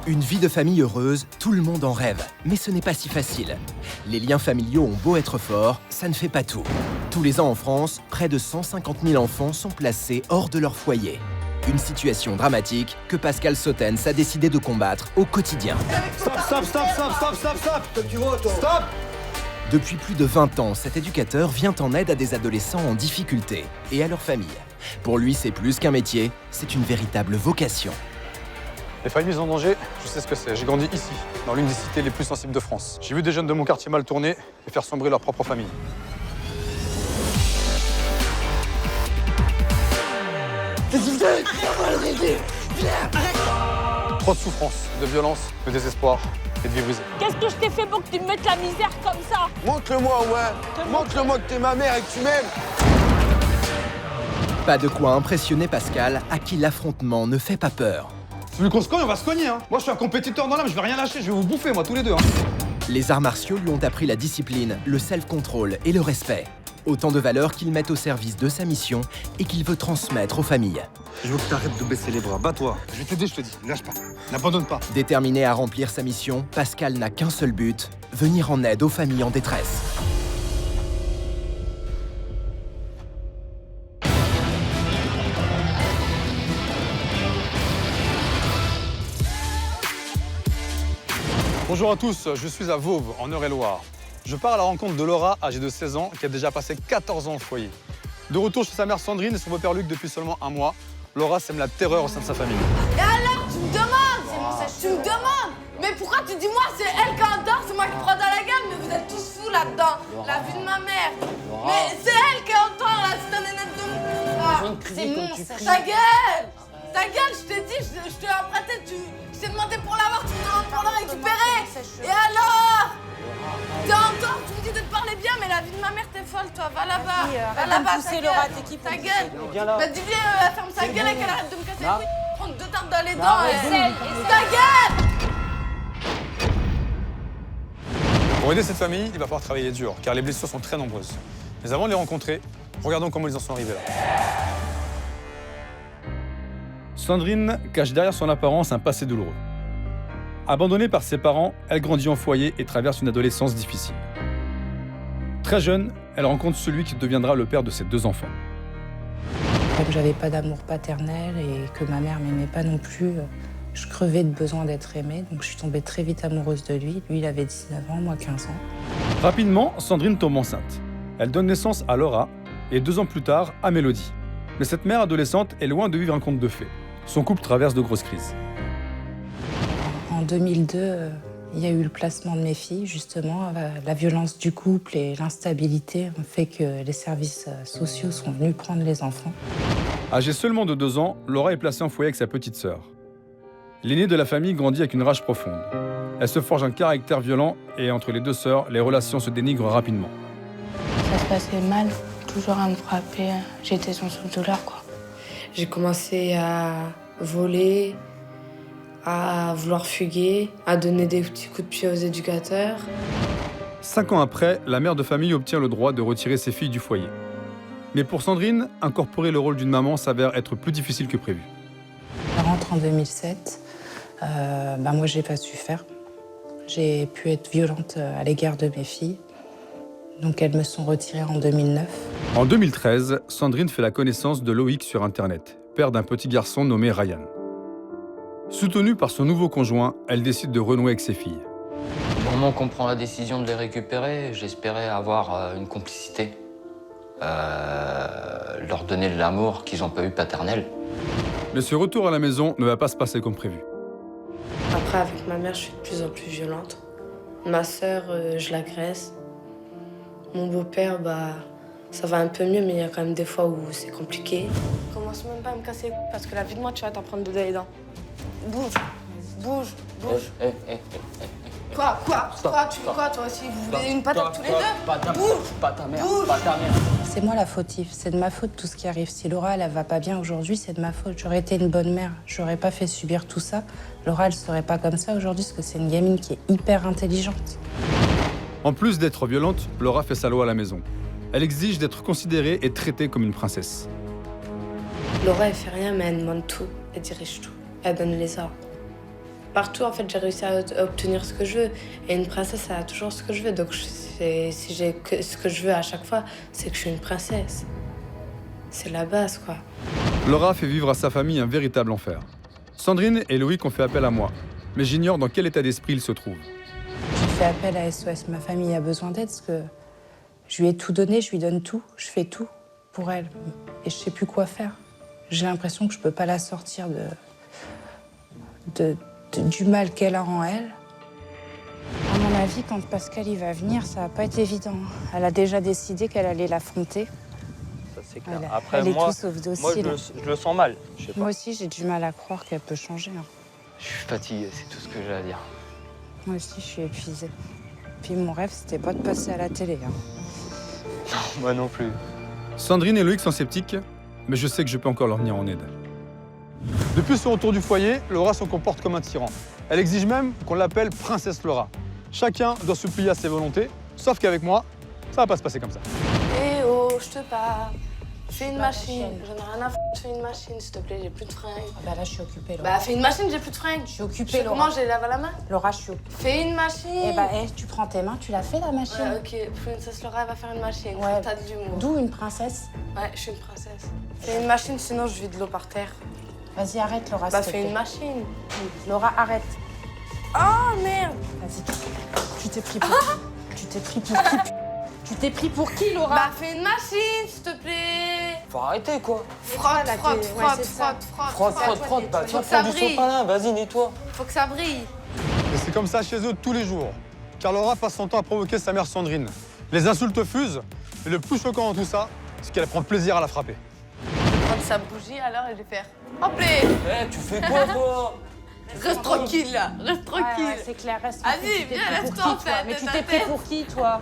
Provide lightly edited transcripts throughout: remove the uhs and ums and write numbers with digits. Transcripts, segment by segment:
Une vie de famille heureuse, tout le monde en rêve, mais ce n'est pas si facile. Les liens familiaux ont beau être forts, ça ne fait pas tout. Tous les ans en France, près de 150 000 enfants sont placés hors de leur foyer. Une situation dramatique que Pascal Sautens a décidé de combattre au quotidien. Stop. Depuis plus de 20 ans, cet éducateur vient en aide à des adolescents en difficulté et à leur famille. Pour lui, c'est plus qu'un métier, c'est une véritable vocation. Les familles en danger, je sais ce que c'est. J'ai grandi ici, dans l'une des cités les plus sensibles de France. J'ai vu des jeunes de mon quartier mal tourner et faire sombrer leur propre famille. Trop de souffrance, de violence, de désespoir et de vie brisée. Qu'est-ce que je t'ai fait pour que tu me mettes la misère comme ça? Montre-le-moi, ouais. Montre-le-moi que t'es ma mère et que tu m'aimes. Pas de quoi impressionner Pascal, à qui l'affrontement ne fait pas peur. Tu veux qu'on se cogne, on va se cogner, hein. Moi, je suis un compétiteur dans l'âme, je vais rien lâcher, je vais vous bouffer, moi, tous les deux, hein. Les arts martiaux lui ont appris la discipline, le self-control et le respect. Autant de valeurs qu'il met au service de sa mission et qu'il veut transmettre aux familles. Je veux que t'arrêtes de baisser les bras, bats-toi. Je vais t'aider, je te dis, lâche pas, n'abandonne pas. Déterminé à remplir sa mission, Pascal n'a qu'un seul but, venir en aide aux familles en détresse. Bonjour à tous, je suis à Vauvre, en Eure-et-Loire. Je pars à la rencontre de Laura, âgée de 16 ans, qui a déjà passé 14 ans au foyer. De retour chez sa mère Sandrine et son beau-père Luc depuis seulement un mois, Laura sème la terreur au sein de sa famille. Et alors, tu me demandes, tu me demandes, mais pourquoi tu dis moi c'est elle qui endort, c'est moi qui prends dans la gamme, mais vous êtes tous fous là-dedans, la vie de ma mère. Mais c'est elle qui entend là, c'est un nénette de... c'est mon, ta gueule, je t'ai dit, je te l'ai prêté, je t'ai demandé pour l'avoir, tu me demandes pour le récupérer. Et alors t'es encore, tu me dis de te parler bien, mais la vie de ma mère, t'es folle, toi. Va là-bas. Va là-bas, pousser Laura, t'es qui pour ta pousser? gueule. Bah, dis-lui, elle ferme sa gueule et qu'elle arrête de me casser les couilles. Prendre 2 tartes dans les dents. Ta gueule. Pour aider cette famille, il va falloir travailler dur, car les blessures sont très nombreuses. Mais avant de les rencontrer, regardons comment ils en sont arrivés là. Sandrine cache derrière son apparence un passé douloureux. Abandonnée par ses parents, elle grandit en foyer et traverse une adolescence difficile. Très jeune, elle rencontre celui qui deviendra le père de ses 2 enfants. Comme j'avais pas d'amour paternel et que ma mère m'aimait pas non plus, je crevais de besoin d'être aimée, donc je suis tombée très vite amoureuse de lui. Lui, il avait 19 ans, moi 15 ans. Rapidement, Sandrine tombe enceinte. Elle donne naissance à Laura et 2 ans plus tard à Mélodie. Mais cette mère adolescente est loin de vivre un conte de fées. Son couple traverse de grosses crises. En 2002, il y a eu le placement de mes filles, justement. La violence du couple et l'instabilité ont fait que les services sociaux sont venus prendre les enfants. Âgée seulement de 2 ans, Laura est placée en foyer avec sa petite sœur. L'aînée de la famille grandit avec une rage profonde. Elle se forge un caractère violent et entre les 2 sœurs, les relations se dénigrent rapidement. Ça se passait mal, toujours à me frapper. J'étais son souffle-douleur, quoi. J'ai commencé à voler, à vouloir fuguer, à donner des petits coups de pied aux éducateurs. 5 ans après, la mère de famille obtient le droit de retirer ses filles du foyer. Mais pour Sandrine, incorporer le rôle d'une maman s'avère être plus difficile que prévu. Je rentre en 2007. Moi, j'ai pas su faire. J'ai pu être violente à l'égard de mes filles. Donc, elles me sont retirées en 2009. En 2013, Sandrine fait la connaissance de Loïc sur Internet, père d'un petit garçon nommé Ryan. Soutenue par son nouveau conjoint, elle décide de renouer avec ses filles. Au moment qu'on prend la décision de les récupérer, j'espérais avoir une complicité. Leur donner de l'amour qu'ils n'ont pas eu paternel. Mais ce retour à la maison ne va pas se passer comme prévu. Après, avec ma mère, je suis de plus en plus violente. Ma sœur, je l'agresse. Mon beau-père, ça va un peu mieux, mais il y a quand même des fois où c'est compliqué. Commence même pas à me casser les couilles parce que la vie de moi, tu vas t'en prendre dedans les dents. Bouge, bouge, bouge. Quoi, tu veux quoi, toi aussi? Vous voulez une patate tous les deux? Bouge, pas ta mère, bouge. pas ta mère. C'est moi la fautive, c'est de ma faute tout ce qui arrive. Si Laura, elle va pas bien aujourd'hui, c'est de ma faute. J'aurais été une bonne mère, j'aurais pas fait subir tout ça. Laura, elle serait pas comme ça aujourd'hui parce que c'est une gamine qui est hyper intelligente. En plus d'être violente, Laura fait sa loi à la maison. Elle exige d'être considérée et traitée comme une princesse. Laura, elle fait rien, mais elle demande tout. Elle dirige tout. Elle donne les ordres. Partout, en fait, j'ai réussi à obtenir ce que je veux. Et une princesse, elle a toujours ce que je veux. Donc, si j'ai que ce que je veux à chaque fois, c'est que je suis une princesse. C'est la base, quoi. Laura fait vivre à sa famille un véritable enfer. Sandrine et Loïc ont fait appel à moi, mais j'ignore dans quel état d'esprit ils se trouvent. J'ai fait appel à SOS. Ma famille a besoin d'aide parce que je lui ai tout donné, je lui donne tout, je fais tout pour elle. Et je sais plus quoi faire. J'ai l'impression que je peux pas la sortir du mal qu'elle a en elle. À mon avis, quand Pascal il va venir, ça va pas être évident. Elle a déjà décidé qu'elle allait l'affronter. Ça, c'est clair. Elle, Après, elle est moi, tout sauf docile. moi je le sens mal. Je sais pas. Moi aussi, j'ai du mal à croire qu'elle peut changer. Hein. Je suis fatigué, c'est tout ce que j'ai à dire. Moi aussi, je suis épuisée. Puis mon rêve, c'était pas de passer à la télé. Hein. Non, moi non plus. Sandrine et Loïc sont sceptiques, mais je sais que je peux encore leur venir en aide. Depuis son retour du foyer, Laura se comporte comme un tyran. Elle exige même qu'on l'appelle Princesse Laura. Chacun doit se plier à ses volontés, sauf qu'avec moi, ça va pas se passer comme ça. Eh oh, je te parle. Fais une machine. J'en ai rien à foutre. Fais une machine, s'il te plaît, j'ai plus de fringues. Ah bah là, je suis occupée, Laura. Bah, fais une machine, j'ai plus de fringues. Je suis occupée, Je sais Laura. comment j'ai lave à la main. Laura, je suis occupée. Fais une machine. Eh bah, tu prends tes mains, tu l'as fait, la machine. Ouais, ok. Princesse Laura, elle va faire une machine. Ouais. T'as de l'humour. D'où une princesse. Ouais, je suis une princesse. Fais une machine, sinon je vide de l'eau par terre. Vas-y, arrête, Laura, Bah, s'il te fais plaît. une machine. Laura, arrête. Oh, merde. Vas-y, tu t'es pris pour qui? Tu t'es pris pour qui? Tu t'es pris pour qui, Laura? Bah, fais une machine, s'il te plaît. Faut arrêter, quoi. Frotte, la frotte, télé, ouais, frotte, c'est ça. frotte. Frotte. Bah, tiens, Faut que ça prends du brille. sopalin, vas-y, nettoie. Faut que ça brille. Et c'est comme ça chez eux tous les jours. Car Laura passe son temps à provoquer sa mère Sandrine. Les insultes fusent, et le plus choquant dans tout ça, c'est qu'elle prend plaisir à la frapper. Je vais prendre sa bougie alors et je vais faire. Hop là. Eh, tu fais quoi, toi? Reste tranquille là, reste tranquille. Ouais, c'est clair, reste Vas-y, tranquille. Tu t'es viens, pris pour lève-toi, qui, en toi? fait, Mais tu tête t'es à pris tête. pour qui, toi?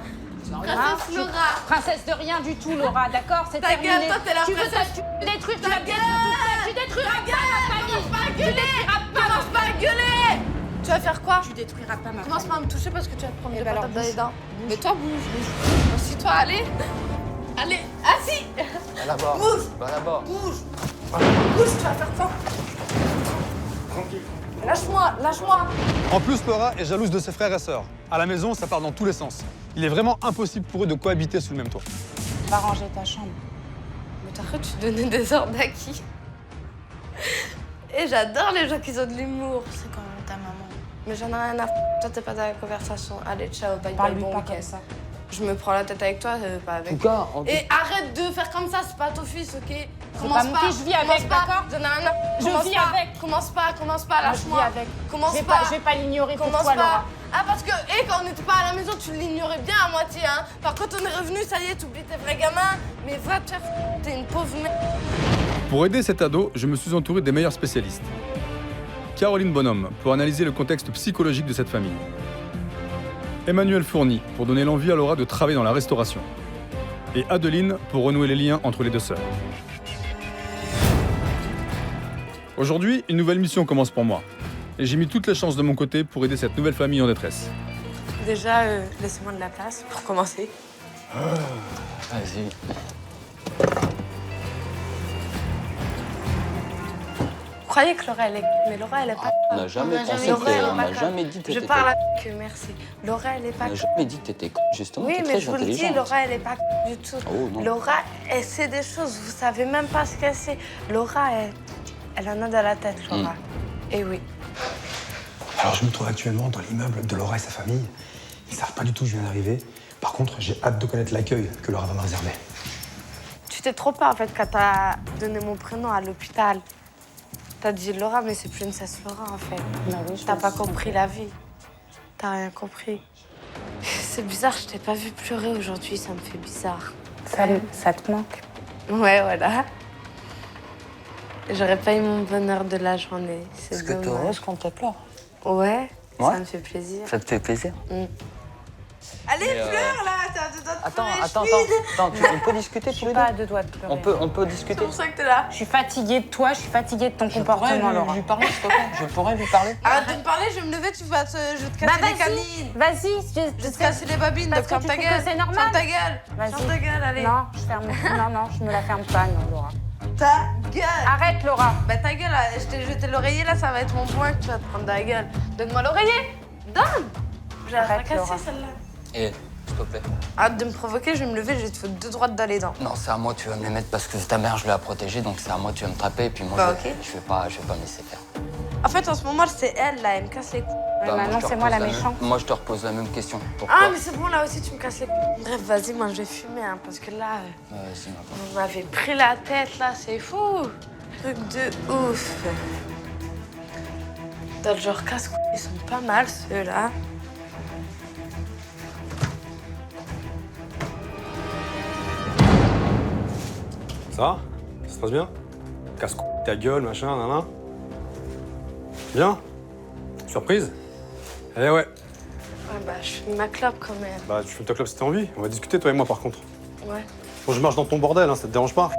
Princesse Laura. Princesse de rien du tout, Laura, d'accord? C'est Ta terminé. gueule, toi, t'es la tu veux princesse. détruire, tu Ta vas détruire toute ça. Tu détruiras pas ma famille. Commence pas à Tu gueuler. détruiras pas ma Commence pas à gueuler. Tu vas faire quoi? Tu détruiras pas ma Commence famille. pas à me toucher parce que tu vas te prendre Eh des ben alors, patates dans les bouge. dents. Mais toi, bouge. Assis-toi, allez. Allez, assis. Va là-bas. Bouge. Va là-bas. Bouge. Bouge, tu vas faire quoi? Lâche-moi. En plus, Laura est jalouse de ses frères et sœurs. À la maison, ça part dans tous les sens. Il est vraiment impossible pour eux de cohabiter sous le même toit. Va ranger ta chambre. Mais t'arrêtes, tu donnais des ordres à qui? Et j'adore les gens qui ont de l'humour. C'est quand même ta maman. Mais j'en ai rien à foutre. Toi, t'es pas dans la conversation. Allez, ciao, bye bye, Parle-lui bon pas week-end. comme ça. Je me prends la tête avec toi, pas avec. En tout cas, Et arrête de faire comme ça, c'est pas ton fils, ok? pas mon fils, je vis avec, d'accord? J'en ai rien à... Je Commence vis pas, avec. Commence pas, Moi, je vis lâche-moi. avec. Commence Je pas. vais pas l'ignorer pour Commence toi, pas. Laura. Ah, parce que, quand on n'était pas à la maison, tu l'ignorais bien à moitié, hein. Par contre, on est revenu, ça y est, t'oublies tes vrais gamins. Mais va te faire t'es une pauvre merde. Pour aider cet ado, je me suis entouré des meilleurs spécialistes. Caroline Bonhomme, pour analyser le contexte psychologique de cette famille. Emmanuel Fourny, pour donner l'envie à Laura de travailler dans la restauration. Et Adeline, pour renouer les liens entre les deux sœurs. Aujourd'hui, une nouvelle mission commence pour moi. Et j'ai mis toutes les chances de mon côté pour aider cette nouvelle famille en détresse. Déjà, laissez-moi de la place pour commencer. Vas-y. Vous croyez que Laura, elle est... Mais Laura, elle est pas... On n'a jamais pensé Laura, elle est on n'a pas jamais dit que Je t'étais parle con. à que merci. Laura, elle est pas... On n'a jamais dit que t'étais con. Justement, Oui, t'es mais très je vous le dis, intelligente. Laura, elle est pas du tout. Oh, non. Laura, elle sait des choses, vous savez même pas ce qu'elle sait. Laura, elle en a dans la tête, Laura. Et oui. Alors, je me trouve actuellement dans l'immeuble de Laura et sa famille. Ils savent pas du tout que je viens d'arriver. Par contre, j'ai hâte de connaître l'accueil que Laura va me réserver. Tu t'es trompée, en fait, quand t'as donné mon prénom à l'hôpital. T'as dit Laura, mais c'est Princesse Laura, en fait. Bah oui, T'as pas compris la vie. T'as rien compris. C'est bizarre, je t'ai pas vu pleurer aujourd'hui, ça me fait bizarre. Ça te manque? Ouais, voilà. J'aurais pas eu mon bonheur de la journée. C'est Est-ce que t'es dommage. heureuse quand t'es pleure? Ouais, Ouais. ça me fait plaisir. Ça te fait plaisir? Allez, Mais, pleure là, t'as deux doigts de Attends, pleurer, attends, je suis- attends. On peut discuter Je tous les suis pas à deux. 2 doigts de pleurer. On peut C'est discuter. pour ça que t'es là. Je suis fatiguée de toi, je suis fatiguée de ton Je comportement, pourrais Laura. lui parler, s'il te plaît. Je pourrais lui parler. Arrête de me parler, je vais me lever, je vais te casser les canines. Vas-y, Je vais te casser les babines, Parce donc que ferme tu ta trouves gueule. que c'est normal. Ferme ta gueule. Vas-y. Ferme ta gueule, allez. Non, je me la ferme pas, non, Laura. Ta gueule. Arrête, Laura. Bah ta gueule, là, je t'ai jeté l'oreiller, là, ça va être mon point que tu vas te prendre dans la gueule. Donne-moi l'oreiller. Donne. Je vais la Arrête, casser, Laura. celle-là. Et, s'il te plaît. Arrête de me provoquer, je vais me lever, je vais te foutre 2 droites dans les dents. Non, c'est à moi que tu vas me les mettre parce que ta mère, je l'ai protégée, donc c'est à moi que tu vas me trapper. Et puis moi, Bah, je ok. vais pas me laisser faire. En fait, en ce moment, c'est elle, là, elle me casse les couilles. Ouais, Bah, maintenant, je te c'est moi la repose méchante. Moi, je te repose la même question. Pourquoi Ah, mais c'est bon, là aussi, tu me casses les couilles. Bref, vas-y, moi, je vais fumer, hein, parce que là, Vas-y, ma pote. on m'avait pris la tête, là, c'est fou. Truc de ouf. D'autres genre casse-couilles, ils sont pas mal, ceux-là. Ça va? Ça se passe bien? Casse ta gueule, machin, nanana. Bien? Surprise? Eh ouais. Ouais, bah, je fume ma clope, quand même. Bah, tu fumes ta clope si t'as envie. On va discuter, toi et moi, par contre. Ouais. Bon, je marche dans ton bordel, hein, ça te dérange pas?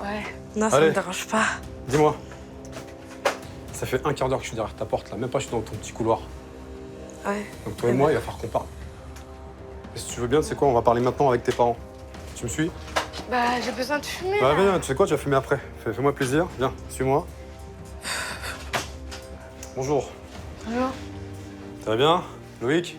Ouais. Non, ça Allez. me dérange pas. Dis-moi. Ça fait un quart d'heure que je suis derrière ta porte, là. Même pas, je suis dans ton petit couloir. Ouais. Donc, toi et moi, il va falloir qu'on parle. Et si tu veux bien, tu sais quoi, on va parler maintenant avec tes parents. Tu me suis? Bah, j'ai besoin de fumer, Bah, là. viens, tu sais quoi, tu vas fumer après. Fais-moi plaisir. Viens, suis-moi. Bonjour. Bonjour. Ça va bien? Loïc?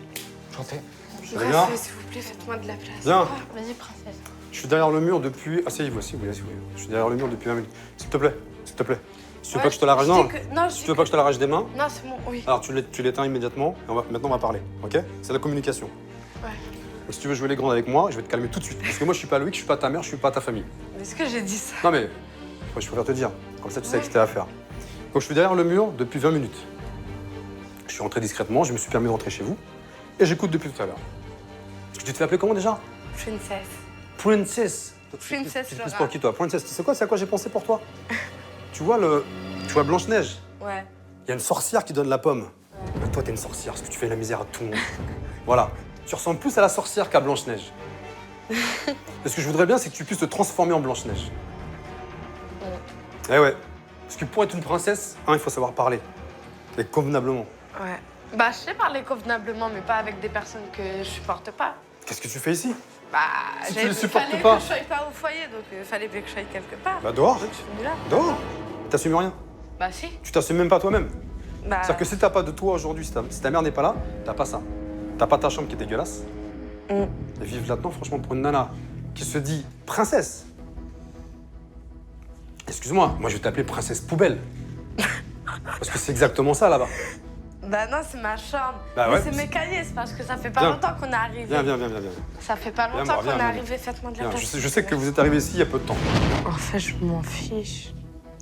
Enchanté. Ça va bien? S'il vous plaît, faites-moi de la place. Viens. Vas-y, princesse. Je suis derrière le mur depuis... Asseyez-vous, asseyez-vous, asseyez-vous. Je suis derrière le mur depuis 20 minutes. S'il te plaît, s'il te plaît. Si tu veux pas que je te l'arrache... Non, si tu veux pas que je te l'arrache des mains, Non, c'est bon, oui. alors tu l'éteins immédiatement. Et maintenant, on va parler, ok? C'est la communication. Ouais. Donc, si tu veux jouer les grandes avec moi, je vais te calmer tout de suite. Parce que moi, je suis pas Loïc, je suis pas ta mère, je suis pas ta famille. Est-ce que j'ai dit ça? Non mais, moi, je préfère te dire. Comme ça, tu sais à qui t'as affaire. Donc, je suis derrière le mur depuis 20 minutes. Je suis rentré discrètement, je me suis permis de rentrer chez vous. Et j'écoute depuis tout à l'heure. Tu te fais appeler comment déjà? Princesse. Princess. Princess Tu te prises Laura. pour qui, toi? Princess, tu sais quoi? C'est à quoi j'ai pensé pour toi? Tu vois Blanche-Neige? Ouais. Il y a une sorcière qui donne la pomme. Mais toi, t'es une sorcière parce que tu fais la misère à tout le monde. Voilà. Tu ressembles plus à la sorcière qu'à Blanche-Neige. Et ce que je voudrais bien, c'est que tu puisses te transformer en Blanche-Neige. Eh ouais. Parce que pour être une princesse, il faut savoir parler. Et convenablement. Ouais. Bah, je sais parler convenablement, mais pas avec des personnes que je supporte pas. Qu'est-ce que tu fais ici? Bah, Si tu le supportes fallait pas. que je sois pas au foyer, donc fallait bien que je sois quelque part. Bah dehors. Donc je suis venue là. Dehors. T'assumes rien. Bah, si. Tu t'assumes même pas toi-même. Bah, C'est-à-dire que si t'as pas de toi aujourd'hui, si ta mère n'est pas là, t'as pas ça. T'as pas ta chambre qui est dégueulasse. Et vivre là-dedans, franchement, pour une nana qui se dit princesse. Excuse-moi, moi je vais t'appeler princesse poubelle. Parce que c'est exactement ça là-bas. Bah non, c'est ma chambre. Bah mais ouais. c'est mes cahiers, c'est parce que ça fait pas Viens. longtemps qu'on est arrivé. Viens. Ça fait pas Viens, longtemps moi, qu'on est viens. arrivé, faites-moi de la Viens, place. je sais que vous êtes arrivé ici il y a peu de temps. En fait, je m'en fiche.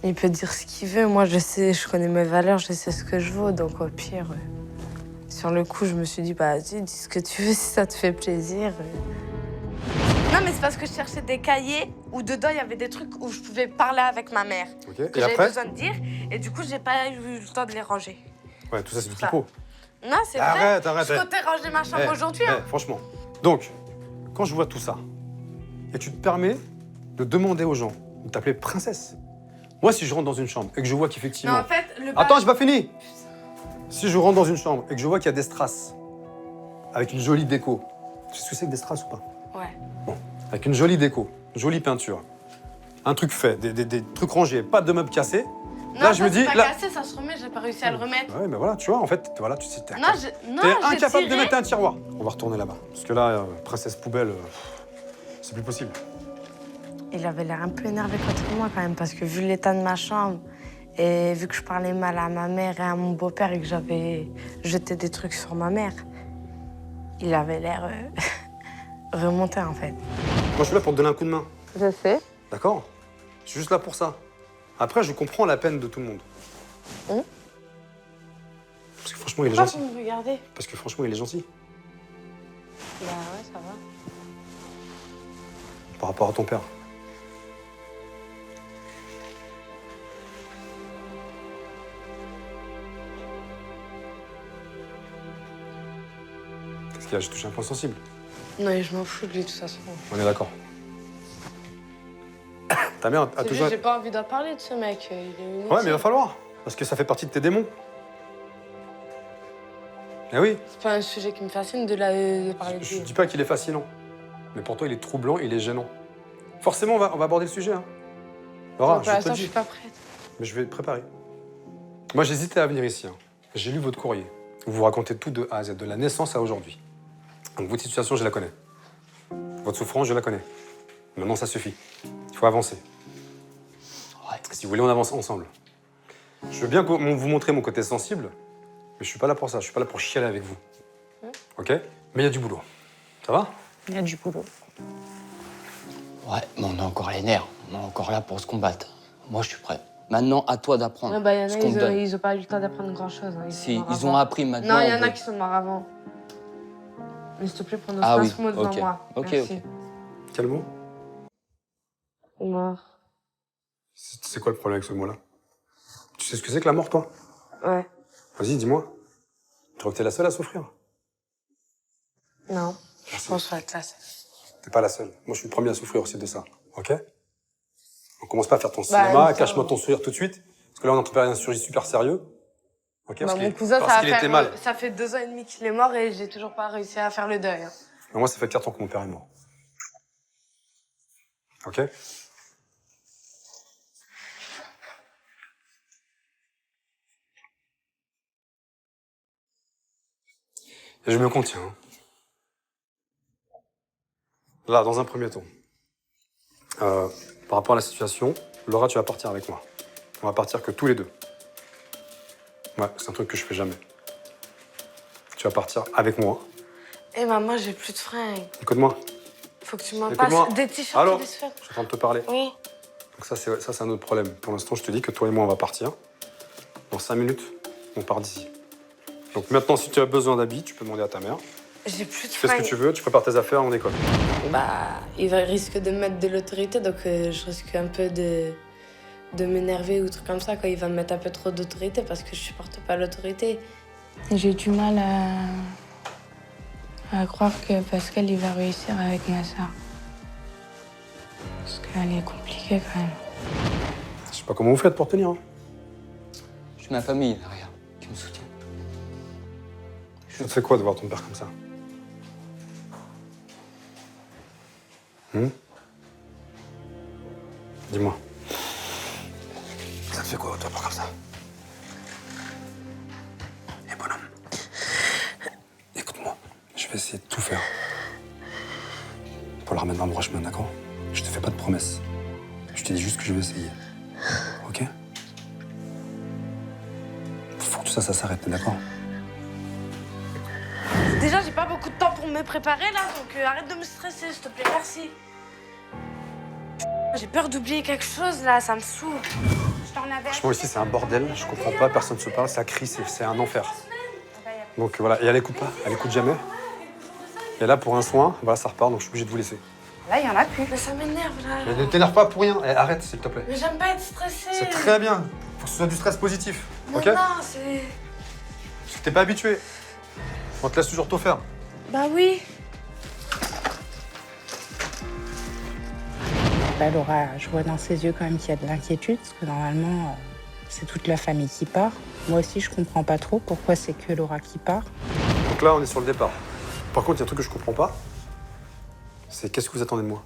Il peut dire ce qu'il veut. Moi, je sais, je connais mes valeurs, je sais ce que je vaux. Donc, au pire, sur le coup, je me suis dit, bah, vas-y, dis ce que tu veux si ça te fait plaisir. Non, mais c'est parce que je cherchais des cahiers où dedans, il y avait des trucs où je pouvais parler avec ma mère. Ok. Que Et j'avais après? besoin de dire. Et du coup, j'ai pas eu le temps de les ranger. Ouais, tout ça c'est du Ça. pipeau. Non, c'est vrai. Arrête. Je comptais ranger ma chambre aujourd'hui. Hein. Franchement. Donc, quand je vois tout ça, et tu te permets de demander aux gens de t'appeler princesse. Moi, si je rentre dans une chambre et que je vois qu'effectivement... Non, en fait, le Attends, j'ai pas fini. Si je rentre dans une chambre et que je vois qu'il y a des strass avec une jolie déco, tu sais ce que c'est que des strass ou pas? Ouais. Bon, avec une jolie déco, une jolie peinture, un truc fait, des trucs rangés, pas de meubles cassés. Non, là, je me dis... pas Là... cassé, ça se remet, j'ai pas réussi à le remettre. Ouais, mais voilà, tu vois, en fait, voilà, tu sais, t'es Non, t'es j'ai incapable de tiré. mettre un tiroir. On va retourner là-bas. Parce que là, princesse poubelle, c'est plus possible. Il avait l'air un peu énervé contre moi quand même, parce que vu l'état de ma chambre, et vu que je parlais mal à ma mère et à mon beau-père et que j'avais jeté des trucs sur ma mère, il avait l'air remonté en fait. Moi, je suis là pour te donner un coup de main. Je sais. D'accord? Je suis juste là pour ça. Après, je comprends la peine de tout le monde. Parce que franchement, il est Pourquoi gentil. vous me regardez? Parce que franchement, il est gentil. Bah ouais, ça va. Par rapport à ton père. qu'il y a, j'ai touché un point sensible. Non, et je m'en fous de lui de toute façon. On est d'accord. Ta mère a C'est toujours... juste, j'ai pas envie d'en parler de ce mec. Il est inutile. Ouais, mais il va falloir. Parce que ça fait partie de tes démons. Eh oui. C'est pas un sujet qui me fascine de parler de Je lui. dis pas qu'il est fascinant. Mais pour toi, il est troublant, il est gênant. Forcément, on va aborder le sujet. Hein. Laura, Non, pour je te l'instant, le je dis. suis pas prête. Mais je vais te préparer. Moi, j'hésitais à venir ici. Hein. J'ai lu votre courrier. Vous vous racontez tout de A à Z, de la naissance à aujourd'hui. Donc votre situation, je la connais. Votre souffrance, je la connais. Maintenant, ça suffit. Il faut avancer. Ouais. Si vous voulez, on avance ensemble. Je veux bien vous montrer mon côté sensible, mais je suis pas là pour ça. Je suis pas là pour chialer avec vous. Ok? Mais il y a du boulot. Ça va? Il y a du boulot. Ouais, mais on a encore les nerfs. On est encore là pour se combattre. Moi, je suis prêt. Maintenant, à toi d'apprendre Ouais, bah, y en ce a, qu'on te donne. ils ont pas eu le temps d'apprendre grand-chose. Hein. Si, ils ont appris maintenant. Non, il y en on a veut- qui sont morts avant. Mais s'il te plaît, prononce Ah pas oui, ce mot devant ok. moi. Ok, Merci. ok. Quel mot? Mort. C'est quoi le problème avec ce mot-là? Tu sais ce que c'est que la mort, toi? Ouais. Vas-y, dis-moi. Tu crois que t'es la seule à souffrir? Non. Merci. Je pense pas être là. T'es pas la seule. Moi, je suis le premier à souffrir aussi de ça. Ok? On commence pas à faire ton cinéma, cache-moi ton sourire tout de suite. Parce que là, on est en train de faire un sujet super sérieux. Ok? Bah, Parce mon qu'il- cousin, parce qu'il était mal. ça fait 2 ans et demi qu'il est mort et j'ai toujours pas réussi à faire le deuil. Hein. Mais moi, ça fait 4 ans que mon père est mort. Ok? Et je me contiens. Hein. Là, dans un premier temps. Par rapport à la situation, Laura, tu vas partir avec moi. On va partir que tous les deux. Ouais, c'est un truc que je fais jamais. Tu vas partir avec moi. Eh maman, j'ai plus de fringues. Écoute-moi. Faut que tu m'en Écoute-moi. passes des t-shirts Allô? et des sweats. Je suis en train de te parler. Oui. Donc ça, c'est un autre problème. Pour l'instant, je te dis que toi et moi, on va partir. Dans 5 minutes, on part d'ici. Donc maintenant, si tu as besoin d'habits, tu peux demander à ta mère. J'ai plus de Tu fais ce fringues. que tu veux, tu prépares tes affaires, on décolle. Bah, risque de me mettre de l'autorité, donc je risque un peu de m'énerver ou truc comme ça, quand il va me mettre un peu trop d'autorité, parce que je supporte pas l'autorité. J'ai du mal à croire que Pascal il va réussir avec ma soeur. Parce qu'elle est compliquée quand même. Je sais pas comment vous faites pour tenir. Hein. J'ai ma famille derrière qui me soutient. Ça te fait quoi de voir ton père comme ça? Dis-moi. Ça te fait quoi de voir comme ça? Eh bonhomme. Écoute-moi, je vais essayer de tout faire pour la remettre dans le droit chemin, d'accord? Je te fais pas de promesses. Je te dis juste que je vais essayer. Ok? Faut que tout ça s'arrête, t'es d'accord? Déjà, j'ai pas beaucoup de temps pour me préparer là, donc arrête de me stresser, s'il te plaît, merci. J'ai peur d'oublier quelque chose là, ça me saoule. Je t'en avais Franchement, ici, c'est un bordel. Je comprends pas, personne ne se parle, ça crie, c'est un enfer. Donc voilà, et elle écoute pas, elle écoute jamais. Et là, pour un soin, voilà, ça repart, donc je suis obligé de vous laisser. Là, il y en a plus. Mais ça m'énerve là. Mais ne t'énerve pas pour rien, arrête, s'il te plaît. Mais j'aime pas être stressée. C'est très bien, faut que ce soit du stress positif, Non, ok? non, c'est... Parce que t'es pas habitué. On te laisse toujours tout faire. Bah oui. Bah, Laura, je vois dans ses yeux quand même qu'il y a de l'inquiétude, parce que normalement, c'est toute la famille qui part. Moi aussi, je comprends pas trop pourquoi c'est que Laura qui part. Donc là, on est sur le départ. Par contre, il y a un truc que je comprends pas, c'est qu'est-ce que vous attendez de moi?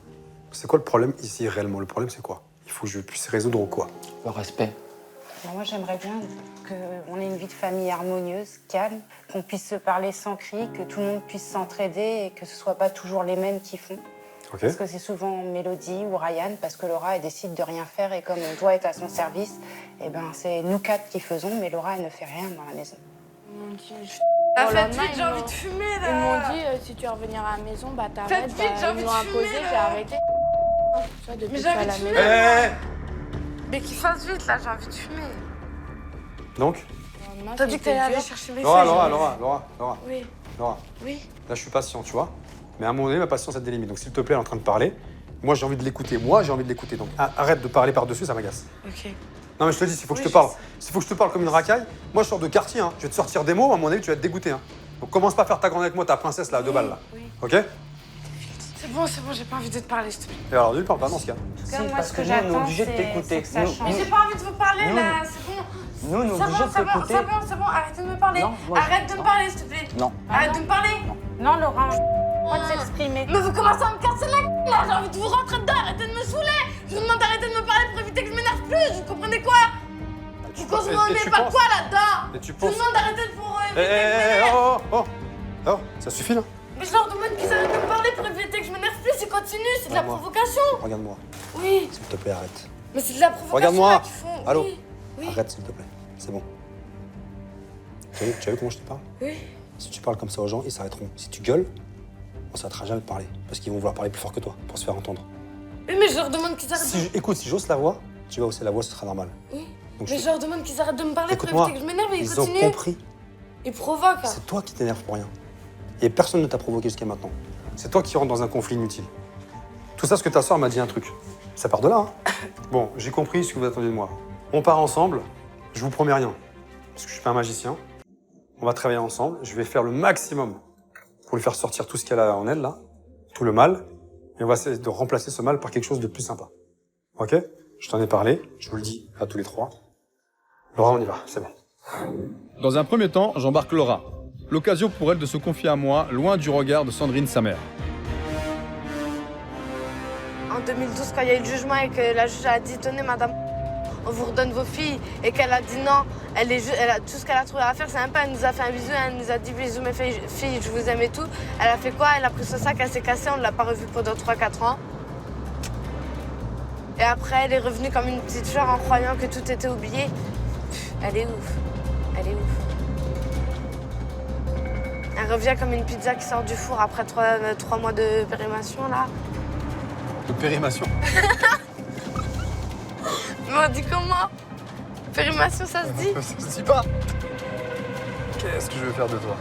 C'est quoi le problème ici réellement? Le problème, c'est quoi? Il faut que je puisse résoudre quoi? Le respect. Alors moi, j'aimerais bien qu'on ait une vie de famille harmonieuse, calme, qu'on puisse se parler sans cri, que tout le monde puisse s'entraider et que ce soit pas toujours les mêmes qui font. Ok. Parce que c'est souvent Mélodie ou Ryan, parce que Laura, elle décide de rien faire et comme on doit être à son service, eh ben, c'est nous 4 qui faisons, mais Laura, elle ne fait rien dans la maison. Mon Dieu, Ah, Au faites lendemain, vite, j'ai ils envie m'ont- de fumer Ils là. m'ont dit si tu veux revenir à la maison, bah t'arrêtes. Faites vite, j'ai envie ils de m'ont imposé, fumer, j'ai là. arrêté. Ça, depuis Mais que j'ai je suis à envie la de maison. fumer. Mais qu'il fasse vite là, j'ai envie de fumer. Donc Le lendemain, T'as dit que t'allais c'était aller dur. chercher mes Laura, feuilles. Laura. Oui, Laura, oui. là, je suis patient, tu vois. Mais à un moment donné, ma patience a des limites. Donc, s'il te plaît, elle est en train de parler. Moi, j'ai envie de l'écouter. Donc, arrête de parler par-dessus, ça m'agace. Ok. Non, mais je te dis, s'il faut que Oui, je te parle. S'il faut que je te parle comme une racaille, moi, je sors de quartier, hein. Je vais te sortir des mots, à mon avis, tu vas être dégoûté, hein. Donc commence pas à faire ta grande avec moi, ta princesse là, à 2 balles là. Oui. Ok? C'est bon, j'ai pas envie de te parler, s'il te plaît. Et alors, lui, parle pas dans ce cas. Moi, parce ce que que nous, on est j'attends, obligés de t'écouter. c'est que ça Nous- change. Mais j'ai pas envie de vous parler Nous, là, c'est bon. Nous, on est C'est obligés bon, de c'est bon, t'écouter. c'est bon, arrêtez de me parler. Non, moi, Arrête de me parler, s'il te plaît. Non. Arrête de me parler. Non, Laurent, pas de s'exprimer. Mais vous commencez à me casser la gueule là, j'ai envie de vous rentrer dedans, arrêtez de me saouler. Je vous demande d'arrêter de me parler pour éviter que je m'énerve plus, vous comprenez quoi? Vous comprenez pas quoi là-dedans? Et tu Je vous penses. demande d'arrêter de pour Eh, éviter que je eh, m'énerve. oh, ça suffit là. Mais je leur demande qu'ils arrêtent de me parler pour éviter que je m'énerve plus, ils continuent, c'est de la Regarde-moi. provocation. Regarde-moi, Oui, s'il te plaît, arrête. mais c'est de la provocation Regarde-moi. là qu'ils font. Allô. Oui, oui, Arrête, s'il te plaît. C'est bon. Tu as vu comment je te parle? oui. Si tu parles comme ça aux gens, ils s'arrêteront. Si tu gueules, on s'arrêtera jamais de parler. Parce qu'ils vont vouloir parler plus fort que toi, pour se faire entendre. Mais je leur demande qu'ils arrêtent de... Écoute, si j'hausse la voix, tu vas hausser la voix, ce sera normal. Oui. Donc, Mais je leur demande qu'ils arrêtent de me parler pour Écoute-moi, éviter que je m'énerve et ils ils ont continuent. compris. Ils provoquent. C'est toi qui t'énerves pour rien. Et personne ne t'a provoqué jusqu'à maintenant. C'est toi qui rentres dans un conflit inutile. Tout ça, ce que ta soeur m'a dit un truc. Ça part de là, hein. Bon, j'ai compris ce que vous attendiez de moi. On part ensemble, je vous promets rien. Parce que je suis pas un magicien. On va travailler ensemble, je vais faire le maximum pour lui faire sortir tout ce qu'elle a en elle, là. Tout le mal. Et on va essayer de remplacer ce mal par quelque chose de plus sympa. Ok? Je t'en ai parlé, je vous le dis à tous les trois. Laura, on y va, c'est bon. Dans un premier temps, j'embarque Laura. L'occasion pour elle de se confier à moi, loin du regard de Sandrine, sa mère. En 2012, quand il y a eu le jugement et que la juge a dit « Tenez, madame, on vous redonne vos filles » et qu'elle a dit non, elle a, tout ce qu'elle a trouvé à faire, c'est même pas, elle nous a fait un bisou, elle nous a dit « Bisous mes filles, je vous aime et tout ». Elle a fait quoi? Elle a pris son sac, elle s'est cassée, on ne l'a pas revue pendant 3-4 ans. Et après, elle est revenue comme une petite fleur en croyant que tout était oublié. Pff, elle est ouf. Elle est ouf. Elle revient comme une pizza qui sort du four après 3 mois de périmation, là. De périmation. Mais on dit comment? Périmation, ça se dit? Ça se dit pas. Qu'est-ce que je vais faire de toi?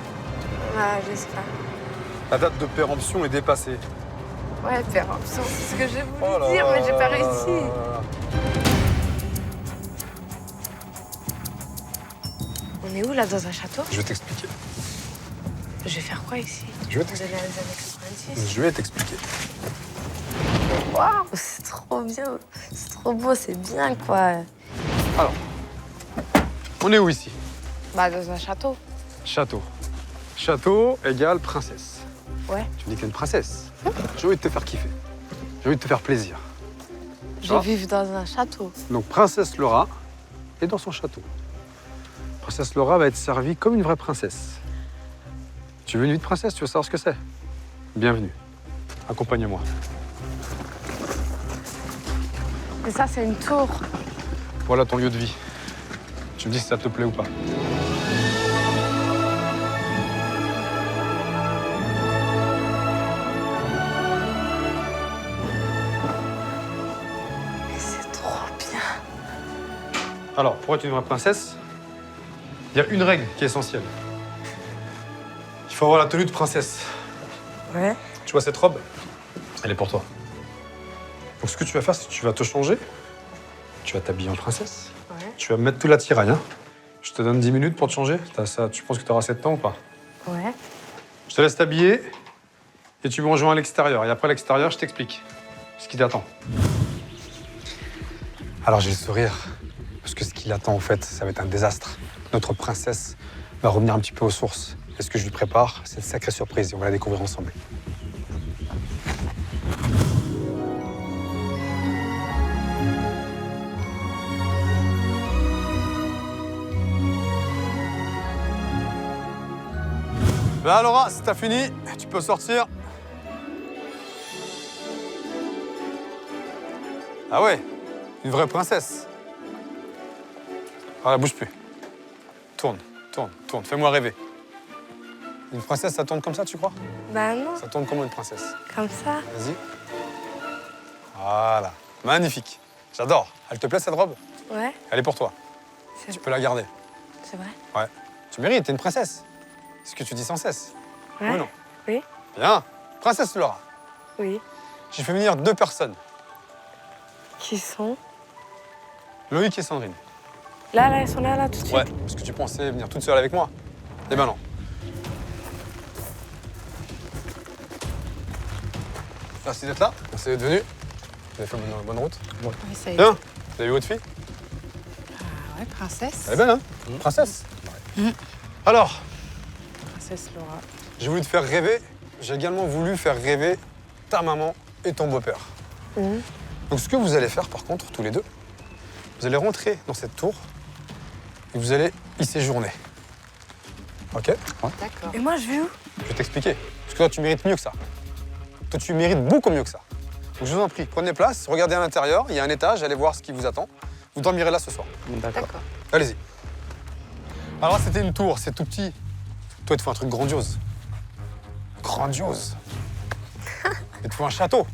Ouais, j'espère. La date de péremption est dépassée. Ouais, péremption, c'est ce que j'ai voulu Oh là dire, mais j'ai pas là réussi. là. On est où, là, dans un château? Je vais t'expliquer. Je vais faire quoi ici? Je vais On est dans les années 90. Je vais t'expliquer. Waouh, c'est trop bien. C'est trop beau, c'est bien, quoi. Alors, on est où ici? Bah, dans un château. Château. Château égale princesse. Ouais. Tu me dis que t'es une princesse. J'ai envie de te faire kiffer. J'ai envie de te faire plaisir. Je vais vivre dans un château. Donc, princesse Laura est dans son château. Princesse Laura va être servie comme une vraie princesse. Tu veux une vie de princesse? Tu veux savoir ce que c'est? Bienvenue. Accompagne-moi. Et ça, c'est une tour. Voilà ton lieu de vie. Tu me dis si ça te plaît ou pas. C'est trop bien. Alors, pour être une vraie princesse, il y a une règle qui est essentielle. Il faut avoir la tenue de princesse. Ouais. Tu vois cette robe? Elle est pour toi. Donc ce que tu vas faire, c'est que tu vas te changer. Tu vas t'habiller en princesse. Ouais. Tu vas mettre tout l'attirail. Hein. Je te donne 10 minutes pour te changer. Tu penses que tu auras assez de temps ou pas? Ouais. Je te laisse t'habiller et tu me rejoins à l'extérieur. Et après l'extérieur, je t'explique ce qui t'attend. Alors j'ai le sourire. Parce que ce qui l'attend, en fait, ça va être un désastre. Notre princesse va revenir un petit peu aux sources. Et ce que je lui prépare, c'est une sacrée surprise. Et on va la découvrir ensemble. Là, Laura, si t'as fini, tu peux sortir. Ah ouais, une vraie princesse. Voilà, bouge plus. Tourne, tourne, tourne. Fais-moi rêver. Une princesse, ça tourne comme ça, tu crois? Bah non, Ça tourne comment une princesse? comme ça. Vas-y. Voilà. Magnifique. J'adore. Elle te plaît, cette robe? Ouais, Elle est pour toi. c'est Tu peux la garder. c'est vrai. Ouais. Tu mérites, t'es une princesse. C'est ce que tu dis sans cesse. Ouais. Oui ou non? Oui. Bien. Princesse Laura. Oui. J'ai fait venir 2 personnes. Qui sont? Loïc et Sandrine. Là, elles sont là, tout de suite. Ouais, parce que tu pensais venir toute seule avec moi. Eh ben non. Merci d'être là. Merci d'être venu. Vous avez fait bonne route. Bon. Oui, ça a Bien. été. Vous avez vu votre fille? Ouais, princesse. Elle est belle, hein? Princesse. Alors, Princesse Laura. j'ai voulu te faire rêver. J'ai également voulu faire rêver ta maman et ton beau-père. Donc ce que vous allez faire, par contre, tous les deux, vous allez rentrer dans cette tour et vous allez y séjourner. Ok? D'accord. Et moi, je vais où? Je vais t'expliquer. Parce que toi, tu mérites mieux que ça. Toi, tu mérites beaucoup mieux que ça. Donc je vous en prie, prenez place, regardez à l'intérieur. Il y a un étage, allez voir ce qui vous attend. Vous dormirez là ce soir. D'accord. Allez-y. Alors là, c'était une tour, c'est tout petit. Toi, il te faut un truc grandiose. Grandiose. Il te faut un château.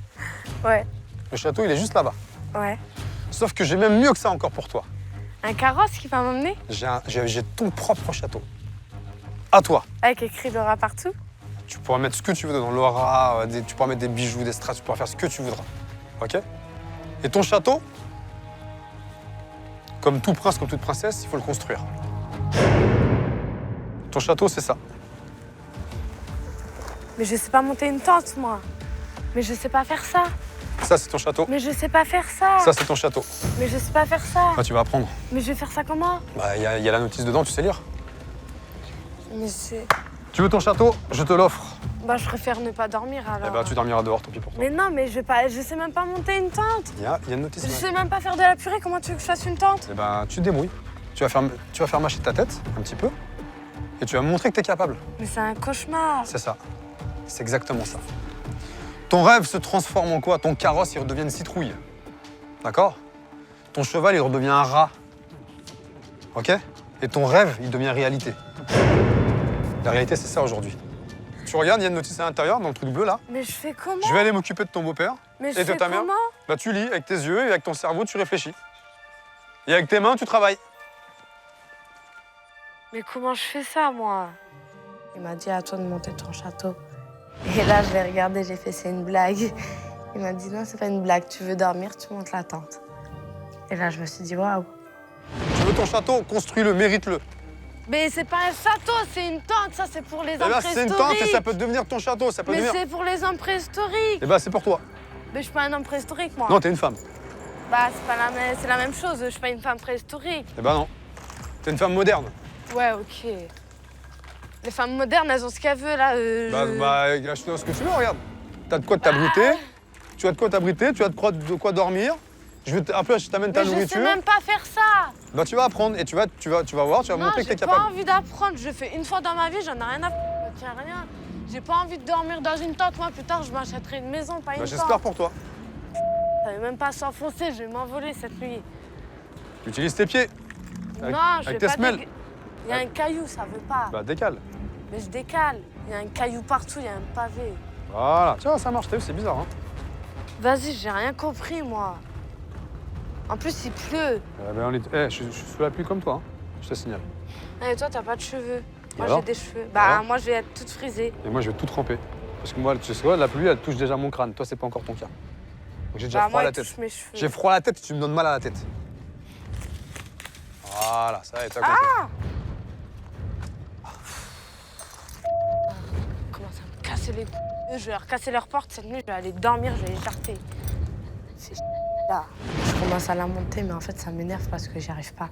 Ouais. Le château, il est juste là-bas. Ouais. Sauf que j'ai même mieux que ça encore pour toi. Un carrosse qui va m'emmener? J'ai ton propre château. À toi. Avec écrit Laura partout? Tu pourras mettre ce que tu veux dedans. Laura, tu pourras mettre des bijoux, des strass, tu pourras faire ce que tu voudras. Ok? Et ton château, comme tout prince, comme toute princesse, il faut le construire. Ton château, c'est ça. Mais je sais pas monter une tente, moi. Mais je sais pas faire ça. Ça, c'est ton château. Mais je sais pas faire ça. Ça, c'est ton château. Mais je sais pas faire ça. Bah, tu vas apprendre. Mais je vais faire ça comment? Bah, il y a la notice dedans, tu sais lire. Mais c'est... Tu veux ton château? Je te l'offre. Bah, je préfère ne pas dormir, alors. Eh ben, tu dormiras dehors, tant pis pour toi. Mais non, mais je sais même pas monter une tente. Il y a une notice. Je sais même pas faire de la purée. Comment tu veux que je fasse une tente? Eh ben, tu te débrouilles. Tu vas faire mâcher ta tête, un petit peu, et tu vas me montrer que tu es capable. Mais c'est un cauchemar. C'est ça. C'est exactement ça. Ton rêve se transforme en quoi? Ton carrosse, il redevient une citrouille. D'accord? Ton cheval, il redevient un rat. Ok? Et ton rêve, il devient réalité. La réalité, c'est ça aujourd'hui. Tu regardes, il y a une notice à l'intérieur, dans le truc bleu, là. Mais je fais comment? Je vais aller m'occuper de ton beau-père Mais je et de fais ta mère. comment? Bah, tu lis avec tes yeux et avec ton cerveau, tu réfléchis. Et avec tes mains, tu travailles. Mais comment je fais ça, moi? Il m'a dit à toi de monter ton château. Et là, je l'ai regardé, j'ai fait c'est une blague. Il m'a dit non, c'est pas une blague, tu veux dormir, tu montes la tente. Et là, je me suis dit waouh. Tu veux ton château, construis-le, mérite-le. Mais c'est pas un château, c'est une tente, ça c'est pour les Eh hommes ben, préhistoriques. c'est une tente et ça peut devenir ton château, ça peut Mais devenir. c'est pour les hommes préhistoriques. Eh ben, c'est pour toi. Mais je suis pas un homme préhistorique, moi. Non, t'es une femme. Bah, c'est la même chose, je suis pas une femme préhistorique. Eh ben non. T'es une femme moderne. Ouais, ok. Les femmes modernes, elles ont ce qu'elles veulent, là. Achète-toi ce que tu veux, regarde. T'as de quoi t'abriter, tu as de quoi t'abriter, tu as de quoi dormir. Après, je t'amène ta Mais nourriture. je sais même pas faire ça. Bah, tu vas apprendre et tu vas voir, tu vas montrer que t'es capable. J'ai pas envie d'apprendre, je fais une fois dans ma vie, j'en ai rien à faire. Tiens, rien. J'ai pas envie de dormir dans une tente, moi, plus tard, je m'achèterai une maison, pas une tente. J'espère pour toi. Ça va même pas s'enfoncer, je vais m'envoler cette nuit. Tu utilises tes pieds. Non, je avec vais tes pas... semelles. Il y a un caillou, ça veut pas. Bah, décale. Mais je décale. Il y a un caillou partout, il y a un pavé. Voilà. Tiens, ça marche, t'as vu, c'est bizarre, hein. Vas-y, j'ai rien compris, moi. En plus, il pleut. Je suis sous la pluie comme toi, hein. Je te signale. Et toi, t'as pas de cheveux. Moi, alors j'ai des cheveux. Bah, alors moi, je vais être toute frisée. Et moi, je vais tout tremper. Parce que moi, tu sais quoi, la pluie, elle touche déjà mon crâne. Toi, c'est pas encore ton cas. Donc, j'ai déjà Bah, froid moi, à la il tête. touche mes cheveux. J'ai froid à la tête, tu me donnes mal à la tête. Voilà, ça y est, t'as compris. Comment ça me casser les couilles. Je vais leur casser leur porte cette nuit, je vais aller dormir, je vais les jarter. C'est là. Je commence à la monter, mais en fait, ça m'énerve parce que j'y arrive pas.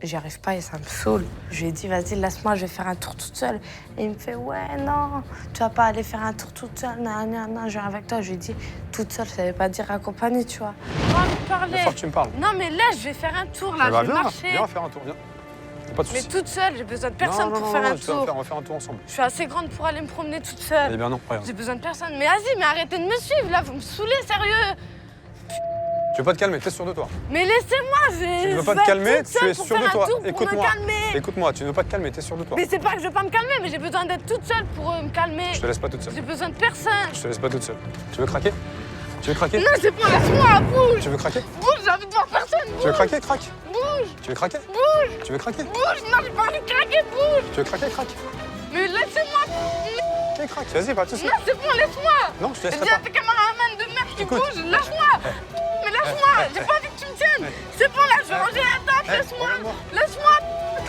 J'y arrive pas et ça me saoule. Je lui ai dit, vas-y, laisse-moi, je vais faire un tour toute seule. Et il me fait, ouais, non, tu vas pas aller faire un tour toute seule, non, je viens avec toi. Je lui ai dit, toute seule, ça veut pas dire accompagnée, tu vois. J'ai pas envie de parler. Il faut que tu me parles. Non, mais là, je vais faire un tour, là, Eh ben, je vais marcher. Viens faire un tour, viens. Pas de Mais soucis. toute seule, j'ai besoin de personne non, pour faire un tour. On va faire un tour ensemble. Je suis assez grande pour aller me promener toute seule. Eh bien non, regarde. J'ai besoin de personne. Mais vas-y, mais arrêtez de me suivre, là, vous me saoulez, sérieux. Tu veux pas te calmer, t'es sûr de toi. Mais laissez-moi, Tu ne veux pas te calmer, tu es sûr de toi. Écoute-moi. Écoute-moi, tu ne veux pas te calmer, t'es sûr de toi. Mais c'est pas que je veux pas me calmer, mais j'ai besoin d'être toute seule pour me calmer. Je te laisse pas toute seule. J'ai besoin de personne. Je te laisse pas toute seule. Tu veux craquer? Tu veux craquer? Non, c'est pas, laisse-moi, bouge. Tu veux craquer? Bouge, j'ai envie de voir personne, bouge. Tu veux craquer? Craque. Bouge. Tu veux craquer? Bouge. Tu veux craquer? Bouge, non, j'ai pas envie de craquer, bouge. Tu veux craquer? Craque. Mais laissez-moi. Ok, craque. Vas-y, pas de soucis. Non, c'est bon, laisse-moi. Non, je te laisse Dis pas. à tes caméramans de merde qui Écoute. bougent, lâche-moi. Mais lâche-moi, j'ai pas envie que tu me tiennes. C'est bon, là, je vais ranger la table, laisse-moi. regarde-moi. Laisse-moi.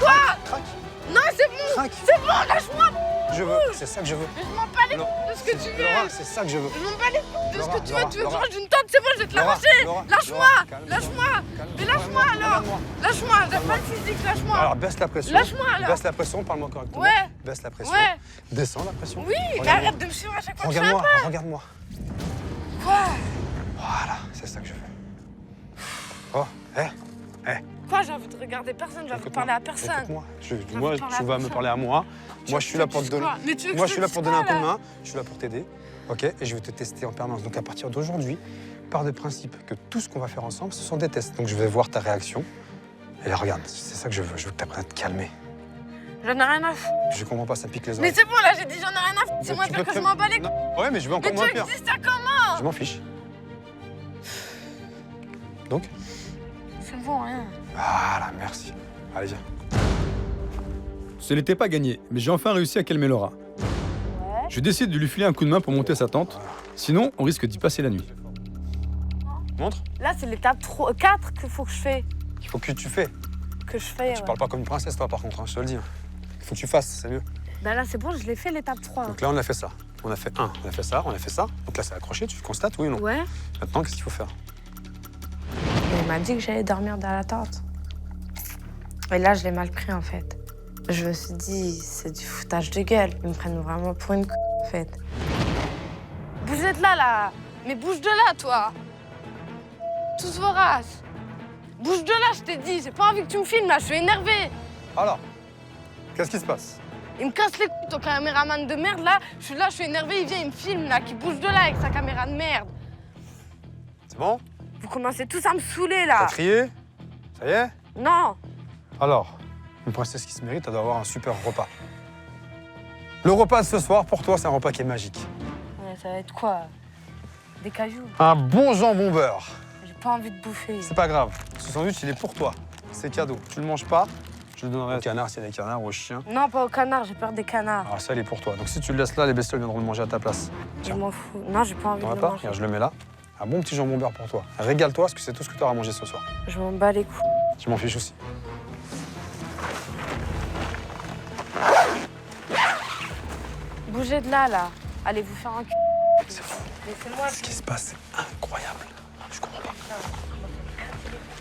Quoi? Craque. Non, c'est bon. Craque. C'est bon, lâche-moi. Je veux, c'est ça que je veux. Mais je m'en bats Non. de ce que tu veux. Laura, c'est ça que je veux. Je m'en bats les couilles de ce Laura, que tu veux. Tu veux que je Laura. range une tente, c'est bon, je vais te Laura, l'arracher. Laura, Lâche-moi, Laura, calme-toi. lâche-moi. Calme-toi. Mais lâche-moi alors. Regarde-moi. Lâche-moi, j'ai pas le physique, lâche-moi. Alors baisse la pression. Lâche-moi alors. Baisse la pression, parle-moi correctement. Ouais. Baisse la pression. Ouais. Descends la pression. Oui, mais Regarde-moi. arrête de me suivre à chaque fois que je fais un Regarde-moi, pas. regarde-moi. Quoi? Voilà, c'est ça que je veux. Oh, hé. Quoi, j'ai envie de regarder personne, j'ai envie de parler à personne. Écoute-moi, envie moi de tu parler à vas me personne. parler à moi. Moi, je suis là pour te donner. Quoi? Mais tu veux que Moi, je je te suis là dise pour donner un quoi, coup de là main. Je suis là pour t'aider. Ok? Et je vais te tester en permanence. Donc, à partir d'aujourd'hui, pars de principe que tout ce qu'on va faire ensemble, ce sont des tests. Donc, je vais voir ta réaction. Et là, regarde, c'est ça que je veux. Je veux que tu apprennes à te calmer. J'en ai rien à foutre. Je comprends pas, ça pique les Mais oreilles. c'est bon, là, j'ai dit j'en ai rien à foutre. C'est moi Tu dire peux que te- je m'en bats les couilles. Non. Ouais, mais je veux encore Mais moins tu pire. existes à comment? Je m'en fiche. Donc? C'est bon, rien. Voilà, merci. Allez, viens. Ce n'était pas gagné, mais j'ai enfin réussi à calmer Laura. Je décide de lui filer un coup de main pour monter sa tente. Sinon, on risque d'y passer la nuit. Montre. Là, c'est l'étape 4 qu'il faut que je fais. Il faut que tu fais. Que je fais. Tu parles pas comme une princesse, toi, par contre, hein, je te le dis. Il faut que tu fasses, c'est mieux. Ben là, c'est bon, je l'ai fait l'étape 3. Donc là, on a fait ça. On a fait 1, on a fait ça, on a fait ça. Donc là, c'est accroché, tu constates, oui ou non? Ouais. Maintenant, qu'est-ce qu'il faut faire? Et il m'a dit que j'allais dormir dans la tente. Et là, je l'ai mal pris, en fait. Je me suis dit, c'est du foutage de gueule. Ils me prennent vraiment pour une en fait. Vous êtes là, là. Mais bouge de là, toi. Tous vos races. Bouge de là, je t'ai dit. J'ai pas envie que tu me filmes, là. Je suis énervée. Alors, qu'est-ce qui se passe? Il me casse les couilles, ton caméraman de merde, là. Je suis là, je suis énervée. Il vient, il me filme, là. Qui bouge de là avec sa caméra de merde. C'est bon? Vous commencez tous à me saouler, T'as là. crié? Ça y est? Non. Alors, une princesse qui se mérite, elle doit avoir un super repas. Le repas de ce soir, pour toi, c'est un repas qui est magique. Ouais, ça va être quoi? Des cailloux? Un bon jambon beurre. J'ai pas envie de bouffer. C'est pas grave. Ce sandwich, il est pour toi. C'est cadeau. Tu le manges pas, je le donnerai au canard s'il y a des canards ou au chien. Non, pas au canard, j'ai peur des canards. Alors ça, il est pour toi. Donc si tu le laisses là, les bestioles viendront le manger à ta place. Je m'en fous. Non, j'ai pas envie T'en de as le pas? manger. Regarde, je le mets là. Un bon petit jambon beurre pour toi. Régale-toi, parce que c'est tout ce que tu auras mangé ce soir. Je m'en bats les couilles. Je m'en fiche aussi. Bougez de là, là. Allez vous faire un cul. C'est fou. Laissez-moi. Ce qui se passe, c'est incroyable. Je comprends pas.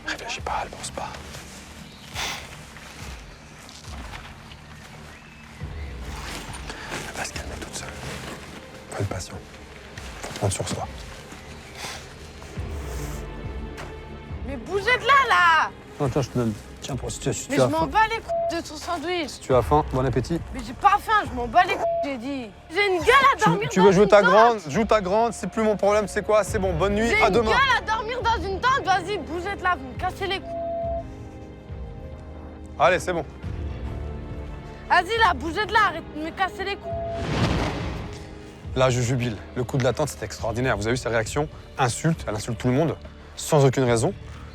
Réfléchis pas, elle pense pas. Elle va se calmer toute seule. Faut être patient. Faut prendre sur soi. Mais bougez de là, là. Non, tiens, je te donne. Tiens, pour si tu Mais je m'en bats les couilles de ton sandwich. Si tu as faim, bon appétit. Mais j'ai pas faim, je m'en bats les couilles, j'ai dit. J'ai une gueule à dormir Tu dans veux jouer une ta tente. grande, joue ta grande, c'est plus mon problème, c'est quoi? C'est bon, bonne nuit, J'ai à une demain. gueule à dormir dans une tente, vas-y, bougez de là, vous me cassez les couilles. Allez, c'est bon. Vas-y là, bougez de là, arrête de me casser les couilles. Là, je jubile. Le coup de la tente, c'est extraordinaire. Vous avez vu sa réaction? Insulte, elle insulte tout le monde, sans aucune raison.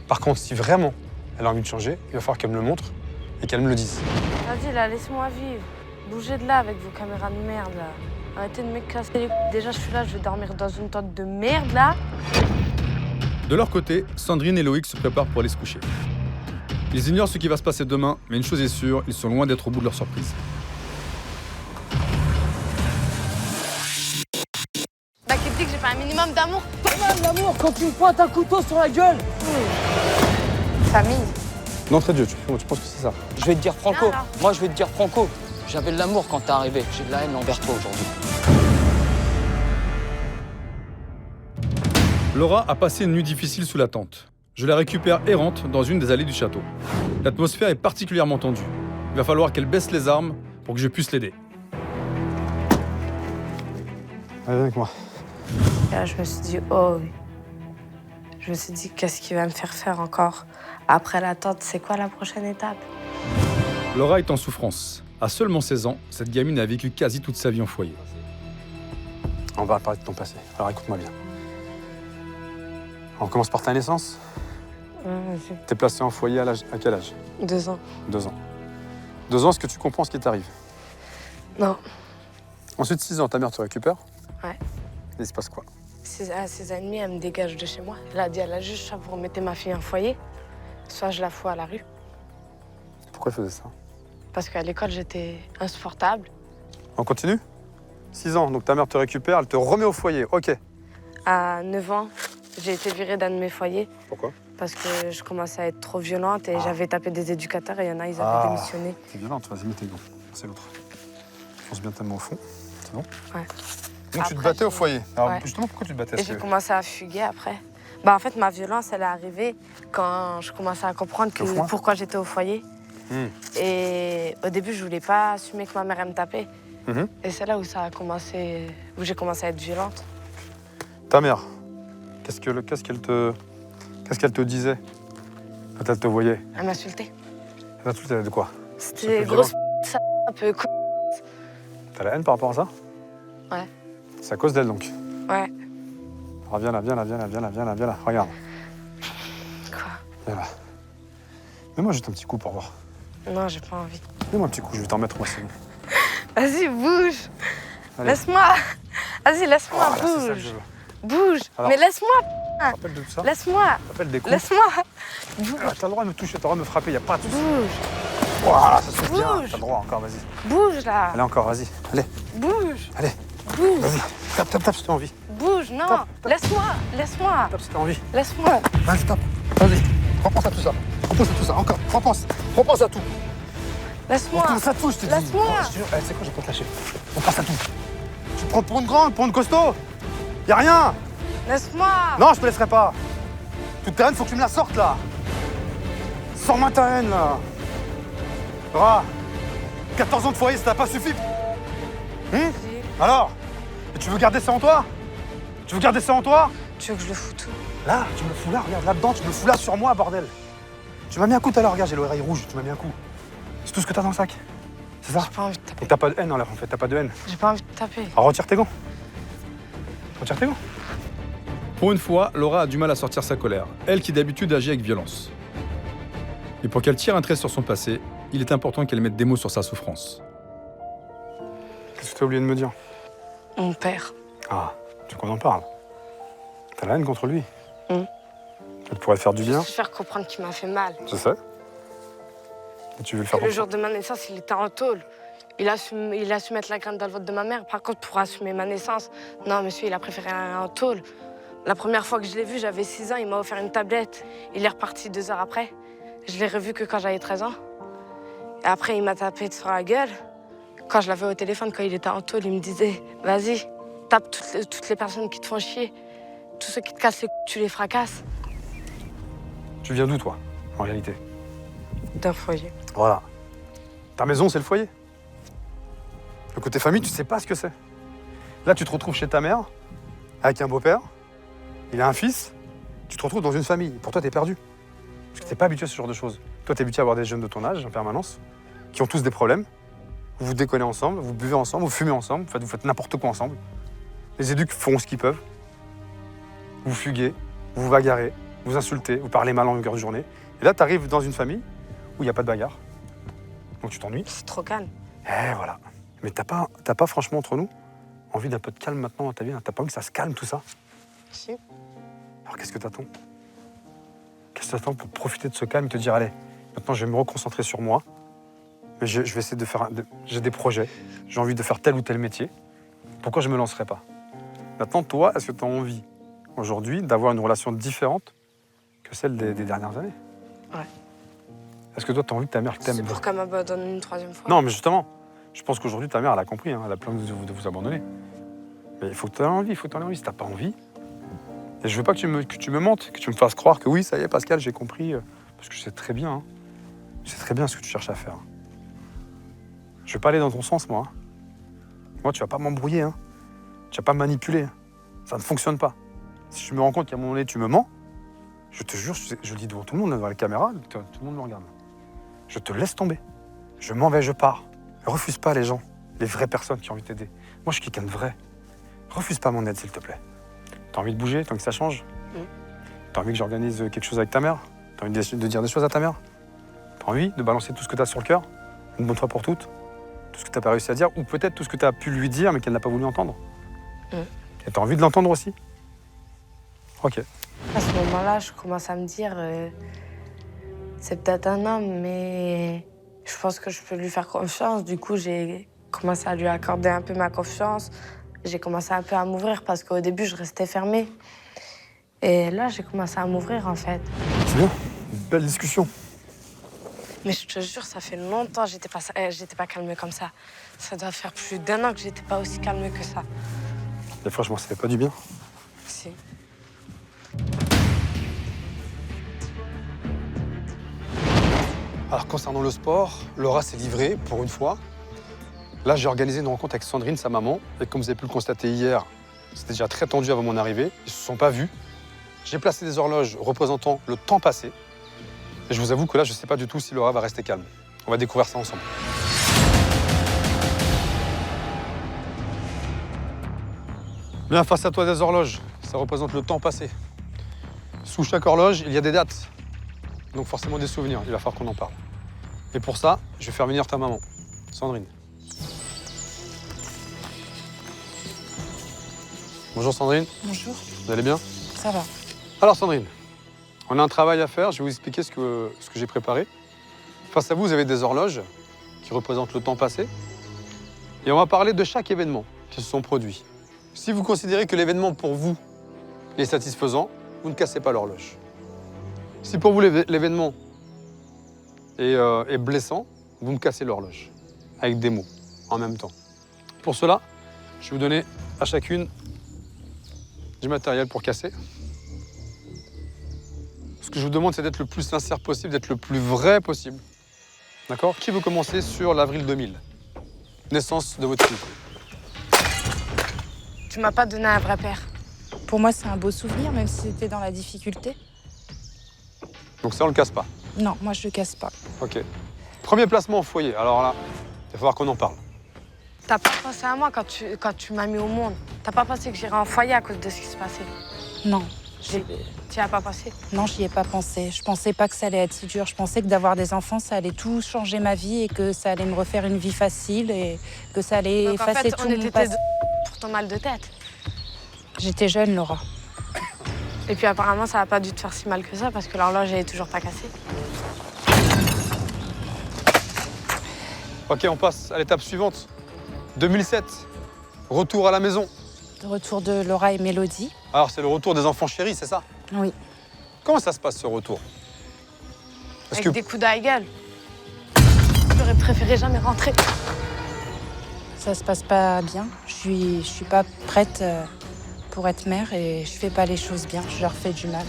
Par contre, si vraiment elle a envie de changer, il va falloir qu'elle me le montre et qu'elle me le dise. Vas-y, là, laisse-moi vivre. Bougez de là avec vos caméras de merde, là. Arrêtez de me casser les couilles. Déjà, je suis là, je vais dormir dans une tente de merde, là. De leur côté, Sandrine et Loïc se préparent pour aller se coucher. Ils ignorent ce qui va se passer demain, mais une chose est sûre, ils sont loin d'être au bout de leur surprise. Bah qui dit que j'ai pas un minimum d'amour? Pas mal l'amour quand tu me pointes un couteau sur la gueule. Famille. D'entrée de jeu, tu penses que c'est ça? Je vais te dire franco. Viens, là. Moi, je vais te dire franco. J'avais de l'amour quand t'es arrivé. J'ai de la haine envers toi aujourd'hui. Laura a passé une nuit difficile sous la tente. Je la récupère errante dans une des allées du château. L'atmosphère est particulièrement tendue. Il va falloir qu'elle baisse les armes pour que je puisse l'aider. Allez, viens avec moi. Et là, je me suis dit, oh oui. Je me suis dit, qu'est-ce qu'il va me faire faire encore? Après la tente, c'est quoi la prochaine étape? Laura est en souffrance. À seulement 16 ans, cette gamine a vécu quasi toute sa vie en foyer. On va parler de ton passé. Alors écoute-moi bien. On commence par ta naissance. Vas-y. T'es placé en foyer à quel âge? 2 ans. 2 ans. 2 ans, est-ce que tu comprends ce qui t'arrive? Non. Ensuite, 6 ans, ta mère te récupère. Ouais. Et il se passe quoi? À 6 ans et demi, elle me dégage de chez moi. Elle a dit à la juge, soit vous remettez ma fille en foyer, soit je la fous à la rue. Pourquoi elle faisait ça? Parce qu'à l'école, j'étais insupportable. On continue? 6 ans, donc ta mère te récupère, elle te remet au foyer, ok. À 9 ans, j'ai été virée d'un de mes foyers. Pourquoi? Parce que je commençais à être trop violente et j'avais tapé des éducateurs et il y en a, ils avaient démissionné. T'es violente, vas-y, mets tes gants. C'est l'autre. Fonce bien tellement au fond, c'est bon? Ouais. Donc tu te Après, battais au foyer. Alors ouais. justement, pourquoi tu te battais? Et j'ai commencé à fuguer après. Bah en fait, ma violence, elle est arrivée quand je commençais à comprendre pourquoi j'étais au foyer. Et au début, je voulais pas assumer que ma mère, elle me tapait. Et c'est là où ça a commencé, où j'ai commencé à être violente. Ta mère, qu'est-ce qu'elle te disait quand elle te voyait? Elle m'insultait. Elle t'insultait de quoi? C'était grosse ça, un peu con. T'as la haine par rapport à ça? Ouais. C'est à cause d'elle donc? Ouais. Alors, viens là, regarde. Quoi? Viens là. Mets-moi juste un petit coup pour voir. Non, j'ai pas envie. Mets-moi un petit coup, je vais t'en mettre moi, c'est bon. Vas-y, bouge. Allez. Laisse-moi. Vas-y, laisse-moi, Voilà, c'est ça que bouge. je veux. Bouge. Alors, Mais laisse-moi. Rappelle de tout ça. Laisse-moi. Rappelle des coups. Laisse-moi. Ah, t'as le droit de me toucher, t'as le droit de me frapper, y a pas de soucis. Bouge. Voilà, ça se fait bien. Bouge. T'as le droit encore, vas-y. Bouge là. Allez encore, vas-y. Allez, Bouge. allez. Bouge. Vas-y. Tape si t'as envie. Bouge, non. Tape. Laisse-moi. Laisse-moi. Tape si t'as envie. Laisse-moi. Vas-y, tape. Vas-y. Repense à tout ça. Repense à tout ça, encore. Repense à tout. Laisse-moi. Repense à tout, je te dis. Laisse-moi. Je te jure, c'est quoi, je vais pas te lâcher. Repense à tout. Tu te prends pour une grande, pour une costaud. Y a rien. Laisse-moi. Non, je te laisserai pas. Toute ta haine, faut que tu me la sortes, là. Sors-moi ta haine, là. Ra, 14 ans de foyer, ça t'a pas suffi. Alors? Et tu veux garder ça en toi? Tu veux garder ça en toi? Tu veux que je le foute tout? Là, tu me le fous là, regarde, là-dedans, tu me le fous là sur moi, bordel. Tu m'as mis un coup tout à l'heure, regarde, j'ai l'oreille rouge, tu m'as mis un coup. C'est tout ce que t'as dans le sac. C'est ça? J'ai pas envie de taper. Donc t'as pas de haine en l'air, en fait, t'as pas de haine. J'ai pas envie de taper. Alors retire tes gants. Retire tes gants. Pour une fois, Laura a du mal à sortir sa colère, elle qui d'habitude agit avec violence. Et pour qu'elle tire un trait sur son passé, il est important qu'elle mette des mots sur sa souffrance. Qu'est-ce que t'as oublié de me dire? Mon père. Ah, tu veux qu'on en parle? T'as la haine contre lui? Ça pourrait te faire du bien? Je veux faire comprendre qu'il m'a fait mal. Je sais. Et tu veux le faire Le jour de ma naissance, il était en tôle. Il a su mettre la graine dans le ventre de ma mère. Par contre, pour assumer ma naissance, non, monsieur, il a préféré aller en tôle. La première fois que je l'ai vu, j'avais 6 ans, il m'a offert une tablette. Il est reparti 2 heures après. Je l'ai revu que quand j'avais 13 ans. Et après, il m'a tapé sur la gueule. Quand je l'avais au téléphone, quand il était en tôle, il me disait « Vas-y, tape toutes les personnes qui te font chier. Tous ceux qui te cassent les couilles, tu les fracasses. » Tu viens d'où, toi, en réalité? D'un foyer. Voilà. Ta maison, c'est le foyer. Le côté famille, tu sais pas ce que c'est. Là, tu te retrouves chez ta mère, avec un beau-père, il a un fils, tu te retrouves dans une famille. Pour toi, t'es perdu. Parce que t'es pas habitué à ce genre de choses. Toi, t'es habitué à avoir des jeunes de ton âge, en permanence, qui ont tous des problèmes. Vous vous déconnez ensemble, vous buvez ensemble, vous fumez ensemble, vous faites n'importe quoi ensemble. Les éducs font ce qu'ils peuvent. Vous fuguez, vous vous bagarrez, vous insultez, vous parlez mal en longueur de journée. Et là, t'arrives dans une famille où il n'y a pas de bagarre. Donc tu t'ennuies. C'est trop calme. Et voilà. Mais t'as pas franchement entre nous envie d'un peu de calme maintenant dans ta vie? T'as pas envie que ça se calme tout ça? Si. Alors qu'est-ce que t'attends? Qu'est-ce que t'attends pour profiter de ce calme et te dire allez, maintenant je vais me reconcentrer sur moi. Mais je vais essayer de faire. J'ai des projets, j'ai envie de faire tel ou tel métier. Pourquoi je me lancerai pas? Maintenant, toi, est-ce que tu as envie aujourd'hui d'avoir une relation différente que celle des dernières années? Ouais. Est-ce que toi, tu as envie que ta mère t'aime? C'est pour qu'elle m'abandonne une 3e fois. Non, mais justement, je pense qu'aujourd'hui, ta mère, elle a compris, hein, elle a plein de vous abandonner. Mais il faut que tu aies envie, Si tu n'as pas envie. Et je veux pas que tu me mentes, que tu me fasses croire que oui, ça y est, Pascal, j'ai compris. Parce que je sais très bien, hein. Je sais très bien ce que tu cherches à faire. Je vais pas aller dans ton sens, moi. Moi, tu vas pas m'embrouiller, hein. Tu vas pas me manipuler. Ça ne fonctionne pas. Si je me rends compte qu'à un moment donné, tu me mens, je te jure, je le dis devant tout le monde, devant la caméra, tout le monde me regarde. Je te laisse tomber. Je m'en vais, je pars. Refuse pas les gens, les vraies personnes qui ont envie de t'aider. Moi, je suis quelqu'un de vrai. Refuse pas mon aide, s'il te plaît. T'as envie de bouger, t'as envie que ça change? T'as envie que j'organise quelque chose avec ta mère? T'as envie de dire des choses à ta mère? T'as envie de balancer tout ce que t'as sur le cœur? Une bonne fois pour toutes? Tout ce que t'as pas réussi à dire? Ou peut-être tout ce que t'as pu lui dire, mais qu'elle n'a pas voulu entendre? Et t'as envie de l'entendre aussi? Ok. À ce moment-là, je commence à me dire, c'est peut-être un homme, mais je pense que je peux lui faire confiance. Du coup, j'ai commencé à lui accorder un peu ma confiance. J'ai commencé un peu à m'ouvrir parce qu'au début, je restais fermée. Et là, j'ai commencé à m'ouvrir, en fait. C'est bien, une belle discussion. Mais je te jure, ça fait longtemps que j'étais pas calme comme ça. Ça doit faire plus d'1 an que j'étais pas aussi calme que ça. Et franchement, ça fait pas du bien. Si. Alors, concernant le sport, Laura s'est livrée pour une fois. Là, j'ai organisé une rencontre avec Sandrine, sa maman. Et comme vous avez pu le constater hier, c'était déjà très tendu avant mon arrivée. Ils ne se sont pas vus. J'ai placé des horloges représentant le temps passé. Et je vous avoue que là, je ne sais pas du tout si Laura va rester calme. On va découvrir ça ensemble. Bien, face à toi, des horloges. Ça représente le temps passé. Sous chaque horloge, il y a des dates. Donc forcément des souvenirs. Il va falloir qu'on en parle. Et pour ça, je vais faire venir ta maman, Sandrine. Bonjour Sandrine. Bonjour. Vous allez bien? Ça va. Alors Sandrine, on a un travail à faire. Je vais vous expliquer ce que j'ai préparé. Face à vous, vous avez des horloges qui représentent le temps passé. Et on va parler de chaque événement qui se sont produits. Si vous considérez que l'événement pour vous est satisfaisant, vous ne cassez pas l'horloge. Si pour vous l'événement est blessant, vous me cassez l'horloge avec des mots en même temps. Pour cela, je vais vous donner à chacune du matériel pour casser. Ce que je vous demande, c'est d'être le plus sincère possible, d'être le plus vrai possible. D'accord? Qui veut commencer sur l'avril 2000? Naissance de votre fille. Tu m'as pas donné un vrai père. Pour moi, c'est un beau souvenir, même si c'était dans la difficulté. Donc ça, on le casse pas. Non, moi, je le casse pas. Ok. Premier placement au foyer. Alors là, il va falloir qu'on en parle. T'as pas pensé à moi quand tu m'as mis au monde. T'as pas pensé que j'irais en foyer à cause de ce qui se passait. Non. Tu y as pas pensé? Non, j'y ai pas pensé. Je pensais pas que ça allait être si dur. Je pensais que d'avoir des enfants, ça allait tout changer ma vie et que ça allait me refaire une vie facile et que ça allait Donc, effacer en fait, tout on mon était passé. pour ton mal de tête. J'étais jeune, Laura. Et puis apparemment, ça a pas dû te faire si mal que ça parce que l'horloge elle est toujours pas cassée. Ok, on passe à l'étape suivante. 2007, retour à la maison. Retour de Laura et Mélodie. Alors, c'est le retour des enfants chéris, c'est ça? Oui. Comment ça se passe, ce retour? Avec des coups à gueule. J'aurais préféré jamais rentrer. Ça se passe pas bien. Je suis pas prête pour être mère et je fais pas les choses bien. Je leur fais du mal.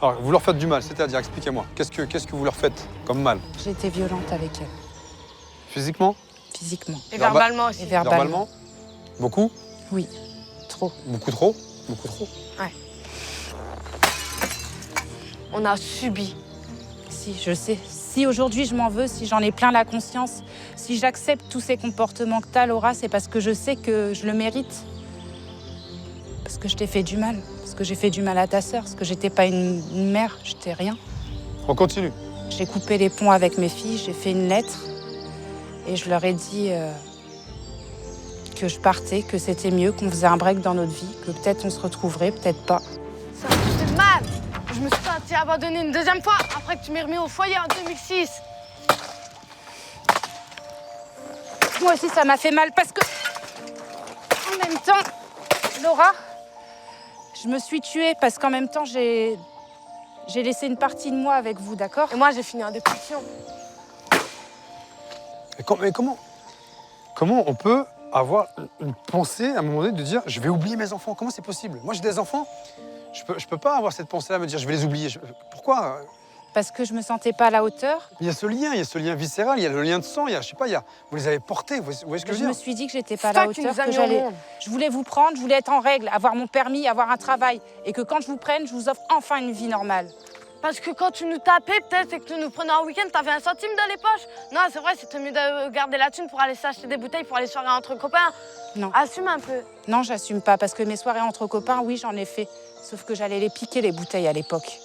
Alors, vous leur faites du mal, c'est-à-dire, expliquez-moi. Qu'est-ce que vous leur faites comme mal? J'ai été violente avec elle. Physiquement? Physiquement. Et verbalement aussi. Et verbalement. Beaucoup? Oui, trop. Beaucoup trop? Beaucoup trop? Ouais. On a subi. Si, je sais. Si aujourd'hui je m'en veux, si j'en ai plein la conscience, si j'accepte tous ces comportements que t'as, Laura, c'est parce que je sais que je le mérite. Parce que je t'ai fait du mal. Parce que j'ai fait du mal à ta sœur. Parce que j'étais pas une mère, j'étais rien. On continue. J'ai coupé les ponts avec mes filles, j'ai fait une lettre. Et je leur ai dit que je partais, que c'était mieux, qu'on faisait un break dans notre vie, que peut-être on se retrouverait, peut-être pas. Ça m'a fait mal. Je me suis sentie abandonnée une deuxième fois après que tu m'aies remis au foyer en 2006. Moi aussi, ça m'a fait mal parce que, en même temps, Laura, je me suis tuée parce qu'en même temps, j'ai laissé une partie de moi avec vous, d'accord? Et moi, j'ai fini en dépression. Mais comment on peut avoir une pensée à un moment donné de dire je vais oublier mes enfants? Comment c'est possible? Moi j'ai des enfants, je peux pas avoir cette pensée-là, me dire je vais les oublier. Pourquoi? Parce que je me sentais pas à la hauteur. Il y a ce lien viscéral, il y a le lien de sang, je sais pas, vous les avez portés, vous voyez ce que je veux Je me dire? suis dit que j'étais pas à la hauteur, que j'allais. Je voulais vous prendre, je voulais être en règle, avoir mon permis, avoir un travail, et que quand je vous prenne, je vous offre enfin une vie normale. Parce que quand tu nous tapais, peut-être, et que tu nous prenais en week-end, t'avais 1 centime dans les poches. Non, c'est vrai, c'était mieux de garder la thune pour aller s'acheter des bouteilles pour aller soirées entre copains. Non. Assume un peu. Non, j'assume pas, parce que mes soirées entre copains, oui, j'en ai fait. Sauf que j'allais les piquer, les bouteilles, à l'époque.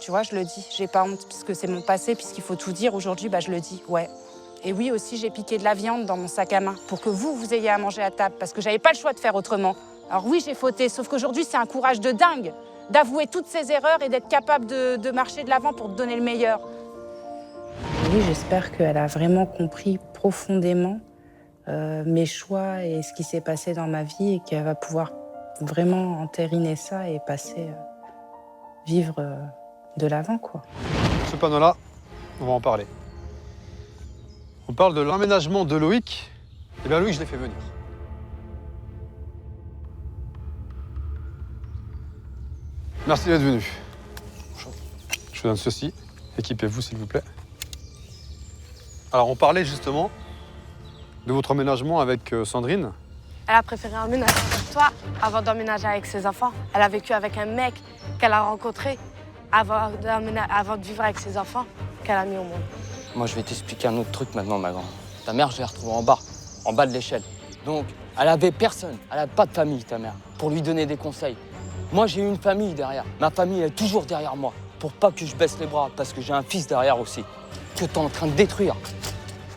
Tu vois, je le dis, j'ai pas honte, puisque c'est mon passé, puisqu'il faut tout dire. Aujourd'hui, je le dis, ouais. Et oui, aussi, j'ai piqué de la viande dans mon sac à main, pour que vous ayez à manger à table, parce que j'avais pas le choix de faire autrement. Alors oui, j'ai fauté, sauf qu'aujourd'hui, c'est un courage de dingue d'avouer toutes ses erreurs et d'être capable de marcher de l'avant pour te donner le meilleur. Oui, j'espère qu'elle a vraiment compris profondément mes choix et ce qui s'est passé dans ma vie et qu'elle va pouvoir vraiment entériner ça et passer, vivre de l'avant, quoi. Ce panneau-là, on va en parler. On parle de l'aménagement de Loïc. Eh bien, Loïc, je l'ai fait venir. Merci d'être venu. Je vous donne ceci. Équipez-vous, s'il vous plaît. Alors, on parlait justement de votre emménagement avec Sandrine. Elle a préféré emménager avec toi avant d'emménager avec ses enfants. Elle a vécu avec un mec qu'elle a rencontré avant de vivre avec ses enfants qu'elle a mis au monde. Moi, je vais t'expliquer un autre truc maintenant, ma grande. Ta mère, je l'ai retrouvée en bas de l'échelle. Donc, elle avait personne, elle n'avait pas de famille, ta mère, pour lui donner des conseils. Moi, j'ai eu une famille derrière. Ma famille, elle est toujours derrière moi, pour pas que je baisse les bras, parce que j'ai un fils derrière aussi, que t'es en train de détruire.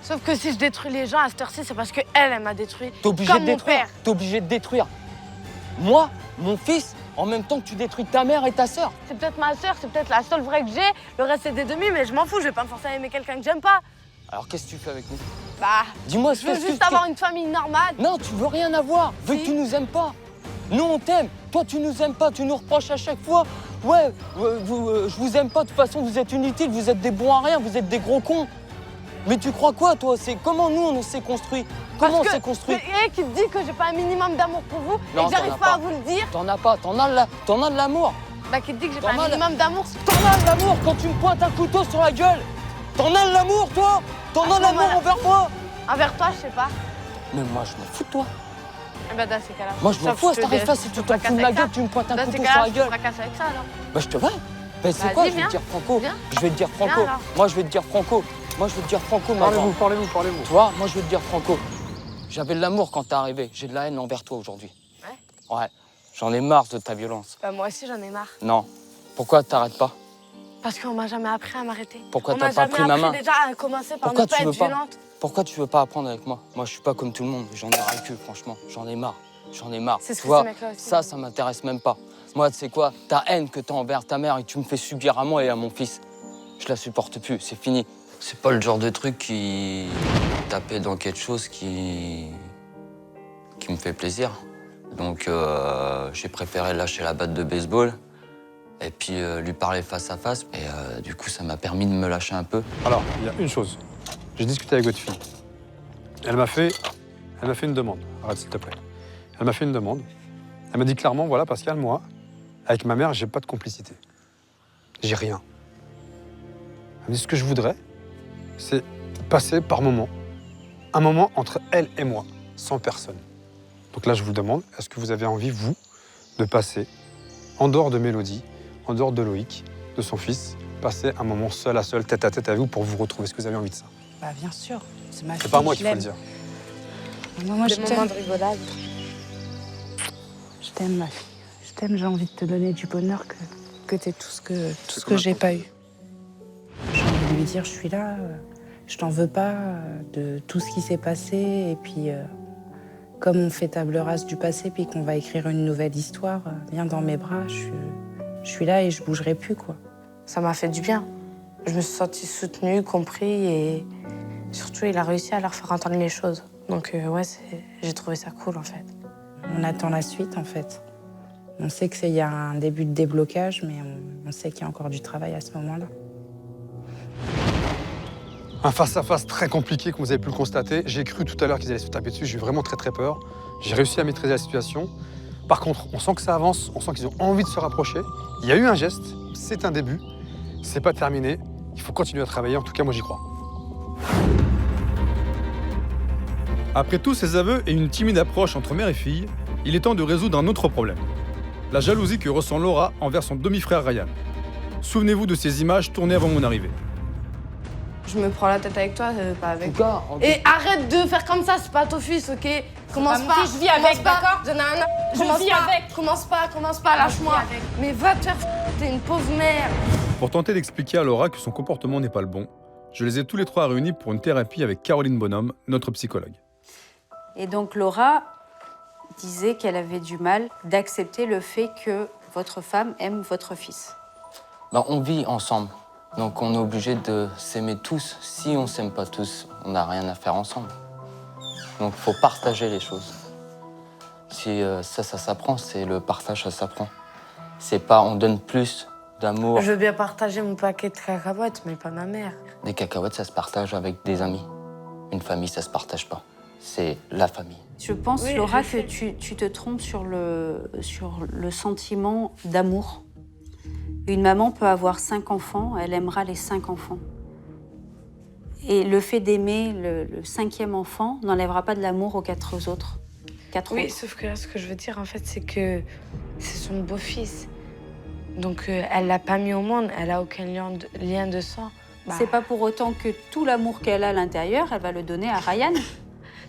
Sauf que si je détruis les gens à cette heure-ci, c'est parce qu'elle m'a détruit. T'es obligé comme de mon détruire. père. T'es obligé de détruire. Moi, mon fils, en même temps que tu détruis ta mère et ta sœur. C'est peut-être ma sœur, c'est peut-être la seule vraie que j'ai. Le reste, c'est des demi, mais je m'en fous. Je vais pas me forcer à aimer quelqu'un que j'aime pas. Alors, qu'est-ce que tu fais avec nous? Bah, Dis-moi, je veux juste avoir une famille normale. Non, tu veux rien avoir. Vu que tu nous aimes pas. Nous, on t'aime. Toi, tu nous aimes pas. Tu nous reproches à chaque fois. Ouais, je vous aime pas. De toute façon, vous êtes inutiles. Vous êtes des bons à rien. Vous êtes des gros cons. Mais tu crois quoi, toi? C'est comment nous, on s'est construit? Comment on s'est construit? Qui te dit que j'ai pas un minimum d'amour pour vous Non, et que j'arrive pas à vous le dire? T'en as pas. T'en as de l'amour. Bah, qui te dit que j'ai pas un minimum d'amour? T'en as de l'amour quand tu me pointes un couteau sur la gueule. T'en as de l'amour, toi? T'en as de l'amour envers moi? Envers toi, je sais pas. Mais moi, je m'en fous de toi. Eh ben, dans ces cas-là. Moi, je m'en fous, ça t'arrive pas si tu t'en fous de ma gueule, tu me pointes un couteau sur la gueule. Je fracasse avec ça, alors. Bah, je te vois. Bah, c'est quoi, je vais te dire franco. Je vais te dire franco. Moi, je vais te dire franco. Moi, je vais te dire franco, ma grande. Parlez-vous. Toi, moi, je vais te dire franco. J'avais de l'amour quand t'es arrivé. J'ai de la haine envers toi aujourd'hui. Ouais? Ouais. J'en ai marre de ta violence. Bah, moi aussi, j'en ai marre. Non. Pourquoi t'arrêtes pas? Parce qu'on m'a jamais appris à m'arrêter. Pourquoi t'as pas pris ma main? Déjà à commencer par Pourquoi ne pas tu veux être pas violente. Pourquoi tu veux pas apprendre avec moi? Moi, je suis pas comme tout le monde. J'en ai ras le cul, franchement. J'en ai marre. J'en ai marre. C'est ce tu que vois, ces mecs-là aussi. ça m'intéresse même pas. Moi, tu sais quoi? Ta haine que t'as envers ta mère et que tu me fais subir à moi et à mon fils, je la supporte plus. C'est fini. C'est pas le genre de truc qui tapait dans quelque chose qui me fait plaisir. Donc j'ai préféré lâcher la batte de baseball et puis lui parler face à face. Et du coup, ça m'a permis de me lâcher un peu. Alors, il y a une chose. J'ai discuté avec votre fille. Elle m'a fait une demande. Arrête, s'il te plaît. Elle m'a fait une demande. Elle m'a dit clairement, voilà, Pascal, moi, avec ma mère, j'ai pas de complicité. J'ai rien. Elle m'a dit, ce que je voudrais, c'est passer par moment, un moment entre elle et moi, sans personne. Donc là, je vous demande, est-ce que vous avez envie, vous, de passer, en dehors de Mélodie, en dehors de Loïc, de son fils, passer un moment seul à seul, tête à tête avec vous pour vous retrouver? Est-ce que vous avez envie de ça? Bah, bien sûr. C'est ma fille. C'est pas moi qu'il faut le dire. Moi, je Des moments t'aime. de rigolade. Je t'aime, ma fille. Je t'aime, j'ai envie de te donner du bonheur, que t'aies tout ce que j'ai pas eu. J'ai envie de lui dire, je suis là, je t'en veux pas de tout ce qui s'est passé. Et puis, comme on fait table rase du passé, puis qu'on va écrire une nouvelle histoire, viens dans mes bras, je suis là et je bougerai plus, quoi. Ça m'a fait du bien. Je me suis sentie soutenue, compris et surtout, il a réussi à leur faire entendre les choses. Donc, ouais, j'ai trouvé ça cool, en fait. On attend la suite, en fait. On sait qu'il y a un début de déblocage, mais on sait qu'il y a encore du travail à ce moment-là. Un face-à-face très compliqué, comme vous avez pu le constater. J'ai cru tout à l'heure qu'ils allaient se taper dessus. J'ai eu vraiment très très peur. J'ai réussi à maîtriser la situation. Par contre, on sent que ça avance, on sent qu'ils ont envie de se rapprocher. Il y a eu un geste, c'est un début. C'est pas terminé. Il faut continuer à travailler. En tout cas, moi, j'y crois. Après tous ces aveux et une timide approche entre mère et fille, il est temps de résoudre un autre problème. La jalousie que ressent Laura envers son demi-frère Ryan. Souvenez-vous de ces images tournées avant mon arrivée. Je me prends la tête avec toi, pas avec toi. Et arrête de faire comme ça, c'est pas ton fils, ok? Commence Bah, pas. mon fils, je vis avec, d'accord? J'en ai un. Je vis avec. Commence pas, lâche-moi. Mais va te faire t'es une pauvre mère. Pour tenter d'expliquer à Laura que son comportement n'est pas le bon, je les ai tous les trois réunis pour une thérapie avec Caroline Bonhomme, notre psychologue. Et donc Laura disait qu'elle avait du mal d'accepter le fait que votre femme aime votre fils. Bah, on vit ensemble, donc on est obligé de s'aimer tous. Si on s'aime pas tous, on n'a rien à faire ensemble. Donc faut partager les choses. Si ça s'apprend, c'est le partage, ça s'apprend. C'est pas on donne plus d'amour. Je veux bien partager mon paquet de cacahuètes, mais pas ma mère. Des cacahuètes, ça se partage avec des amis. Une famille, ça se partage pas. C'est la famille. Je pense, Oui, Laura, je que tu te trompes sur le sentiment d'amour. Une maman peut avoir 5 enfants, elle aimera les 5 enfants. Et le fait d'aimer le 5e enfant n'enlèvera pas de l'amour aux 4 autres. Oui, sauf que là, ce que je veux dire, en fait, c'est que c'est son beau-fils. Donc, elle l'a pas mis au monde, elle a aucun lien de sang. C'est pas pour autant que tout l'amour qu'elle a à l'intérieur, elle va le donner à Ryan.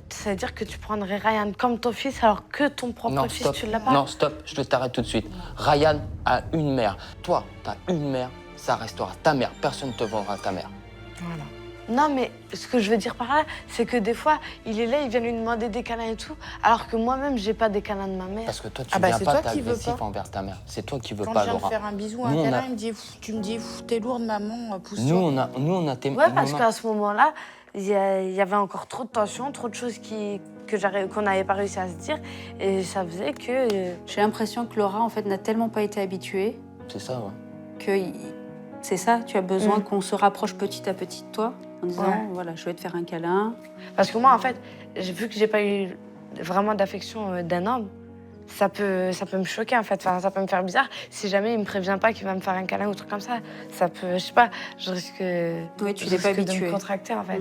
C'est-à-dire que tu prendrais Ryan comme ton fils alors que ton propre fils, tu l'as pas? Non, stop, je t'arrête tout de suite. Ryan a une mère. Toi, t'as une mère, ça restera ta mère. Personne ne te vendra ta mère. Voilà. Non, mais ce que je veux dire par là, c'est que des fois, il est là, il vient lui demander des câlins et tout, alors que moi-même, j'ai pas des câlins de ma mère. Parce que toi, tu viens pas, t'es agressif envers ta mère. C'est toi qui veux Quand pas, je viens de Laura. faire un bisou, un câlin, tu me dis, t'es lourde, maman, pousse-toi. Nous, on a tes... Ouais, parce qu'à ce moment-là, il y avait encore trop de tensions, trop de choses qu'on n'avait pas réussi à se dire, et ça faisait que... J'ai l'impression que Laura, en fait, n'a tellement pas été habituée. C'est ça, ouais. Que c'est ça, tu as besoin qu'on se rapproche petit à petit de toi, en disant, voilà, je vais te faire un câlin. Parce que moi, en fait, vu que j'ai pas eu vraiment d'affection d'un homme, ça peut me choquer, en fait. Enfin, ça peut me faire bizarre. Si jamais il me prévient pas qu'il va me faire un câlin ou un truc comme ça, ça peut, je sais pas, je risque, tu n'es pas habituée. de me contracter, en fait.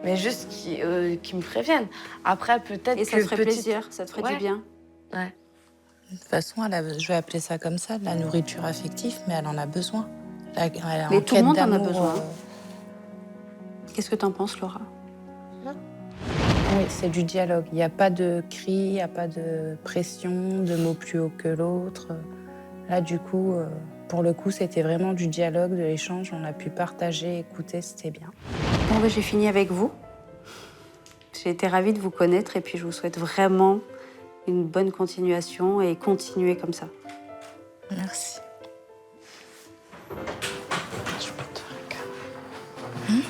Mais juste qu'ils me préviennent. Après, peut-être que... Et ça te ferait plaisir, ça te ferait du bien. Ouais. De toute façon, je vais appeler ça comme ça, de la nourriture affective, mais elle en a besoin. Mais tout le monde en a besoin. Qu'est-ce que t'en penses, Laura? Oui, c'est du dialogue. Il n'y a pas de cri, il n'y a pas de pression, de mots plus haut que l'autre. Là, du coup, pour le coup, c'était vraiment du dialogue, de l'échange. On a pu partager, écouter, c'était bien. Bon, ben, j'ai fini avec vous. J'ai été ravie de vous connaître et puis je vous souhaite vraiment une bonne continuation et continuer comme ça. Merci. Je peux te faire un câlin.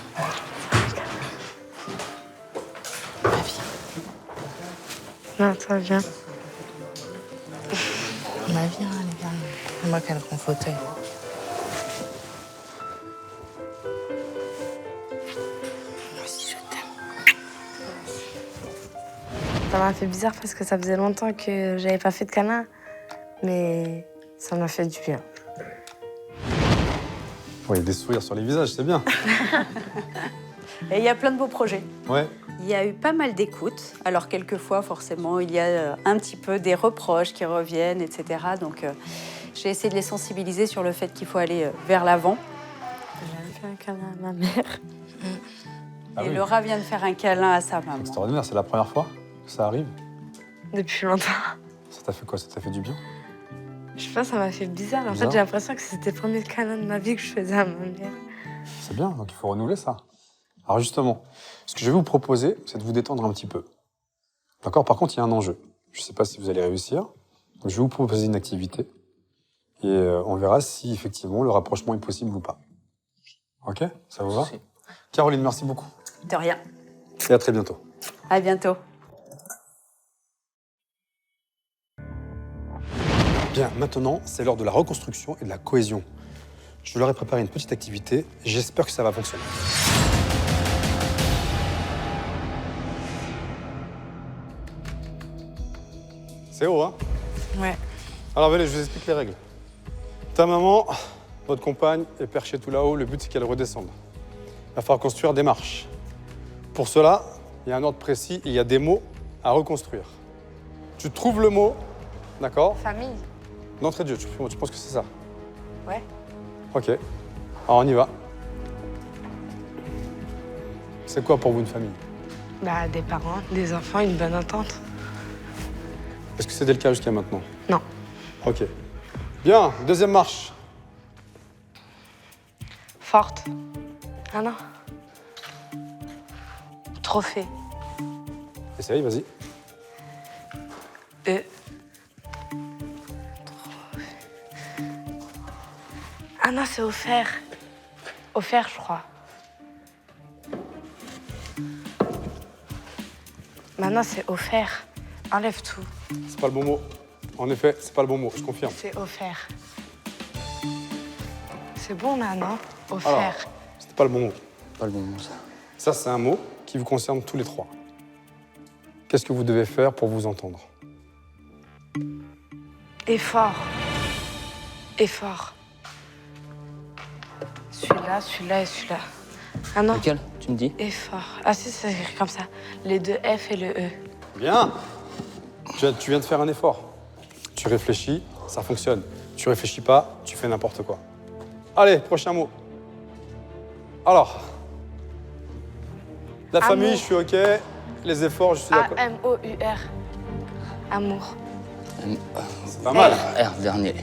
Non, toi, viens. Viens, allez, viens. C'est moi qui ai le grand fauteuil. Moi aussi, je t'aime. Ça m'a fait bizarre parce que ça faisait longtemps que j'avais pas fait de câlin, mais ça m'a fait du bien. Il y a des sourires sur les visages, c'est bien. Et il y a plein de beaux projets. Ouais. Il y a eu pas mal d'écoutes. Alors, quelquefois, forcément, il y a un petit peu des reproches qui reviennent, etc. Donc, j'ai essayé de les sensibiliser sur le fait qu'il faut aller vers l'avant. J'avais fait un câlin à ma mère. Et Laura vient de faire un câlin à sa maman. Extraordinaire, c'est la première fois que ça arrive. Depuis longtemps. Ça t'a fait quoi? Ça t'a fait du bien? Je sais pas, ça m'a fait bizarre. En fait, j'ai l'impression que c'était le premier câlin de ma vie que je faisais à ma mère. C'est bien, donc il faut renouveler ça. Alors justement, ce que je vais vous proposer, c'est de vous détendre un petit peu. D'accord? Par contre, il y a un enjeu. Je ne sais pas si vous allez réussir. Donc, je vais vous proposer une activité. Et on verra si, effectivement, le rapprochement est possible ou pas. OK? Ça vous va? Caroline, merci beaucoup. De rien. Et à très bientôt. À bientôt. Bien, maintenant, c'est l'heure de la reconstruction et de la cohésion. Je leur ai préparé une petite activité. J'espère que ça va fonctionner. C'est haut, hein? Ouais. Alors, venez, je vous explique les règles. Ta maman, votre compagne, est perchée tout là-haut. Le but, c'est qu'elle redescende. Il va falloir construire des marches. Pour cela, il y a un ordre précis et il y a des mots à reconstruire. Tu trouves le mot, d'accord? Famille. D'entrée de jeu, tu penses que c'est ça? Ouais. Ok. Alors, on y va. C'est quoi pour vous une famille? Bah, des parents, des enfants, une bonne entente. Est-ce que c'était le cas jusqu'à maintenant? Non. Ok. Bien, deuxième marche. Forte. Ah non. Trophée. Essaye, vas-y. Ah non, c'est offert. Offert, je crois. Nana, c'est offert. Enlève tout. C'est pas le bon mot. En effet, c'est pas le bon mot, je confirme. C'est offert. C'est bon, Nana. Offert. Alors, c'était pas le bon mot. Pas le bon mot, ça. Ça, c'est un mot qui vous concerne tous les trois. Qu'est-ce que vous devez faire pour vous entendre? Effort. Effort. Celui-là, celui-là et celui-là. Ah non. Lequel, tu me dis? Effort. Ah si, c'est écrit comme ça. Les deux F et le E. Bien. Tu viens de faire un effort. Tu réfléchis, ça fonctionne. Tu réfléchis pas, tu fais n'importe quoi. Allez, prochain mot. Alors, la Amour. famille, je suis OK. Les efforts, je suis d'accord. A-M-O-U-R. Amour. C'est pas mal. R, dernier.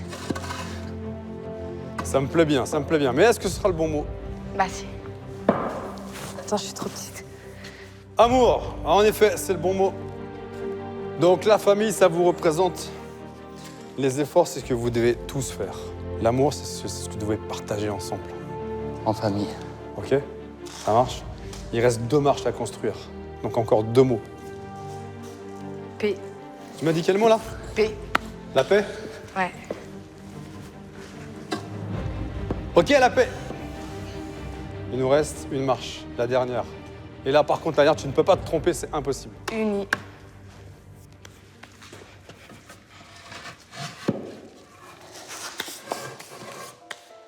Ça me plaît bien, ça me plaît bien. Mais est-ce que ce sera le bon mot? Bah si. Attends, je suis trop petite. Amour, en effet, c'est le bon mot. Donc la famille, ça vous représente. Les efforts, c'est ce que vous devez tous faire. L'amour, c'est ce que vous devez partager ensemble. En famille. OK? Ça marche? Il reste 2 marches à construire. Donc encore 2 mots. P. Tu m'as dit quel mot là? P. La paix? Ouais. OK, la paix. Il nous reste une marche, la dernière. Et là, par contre, la dernière, tu ne peux pas te tromper, c'est impossible. Uni.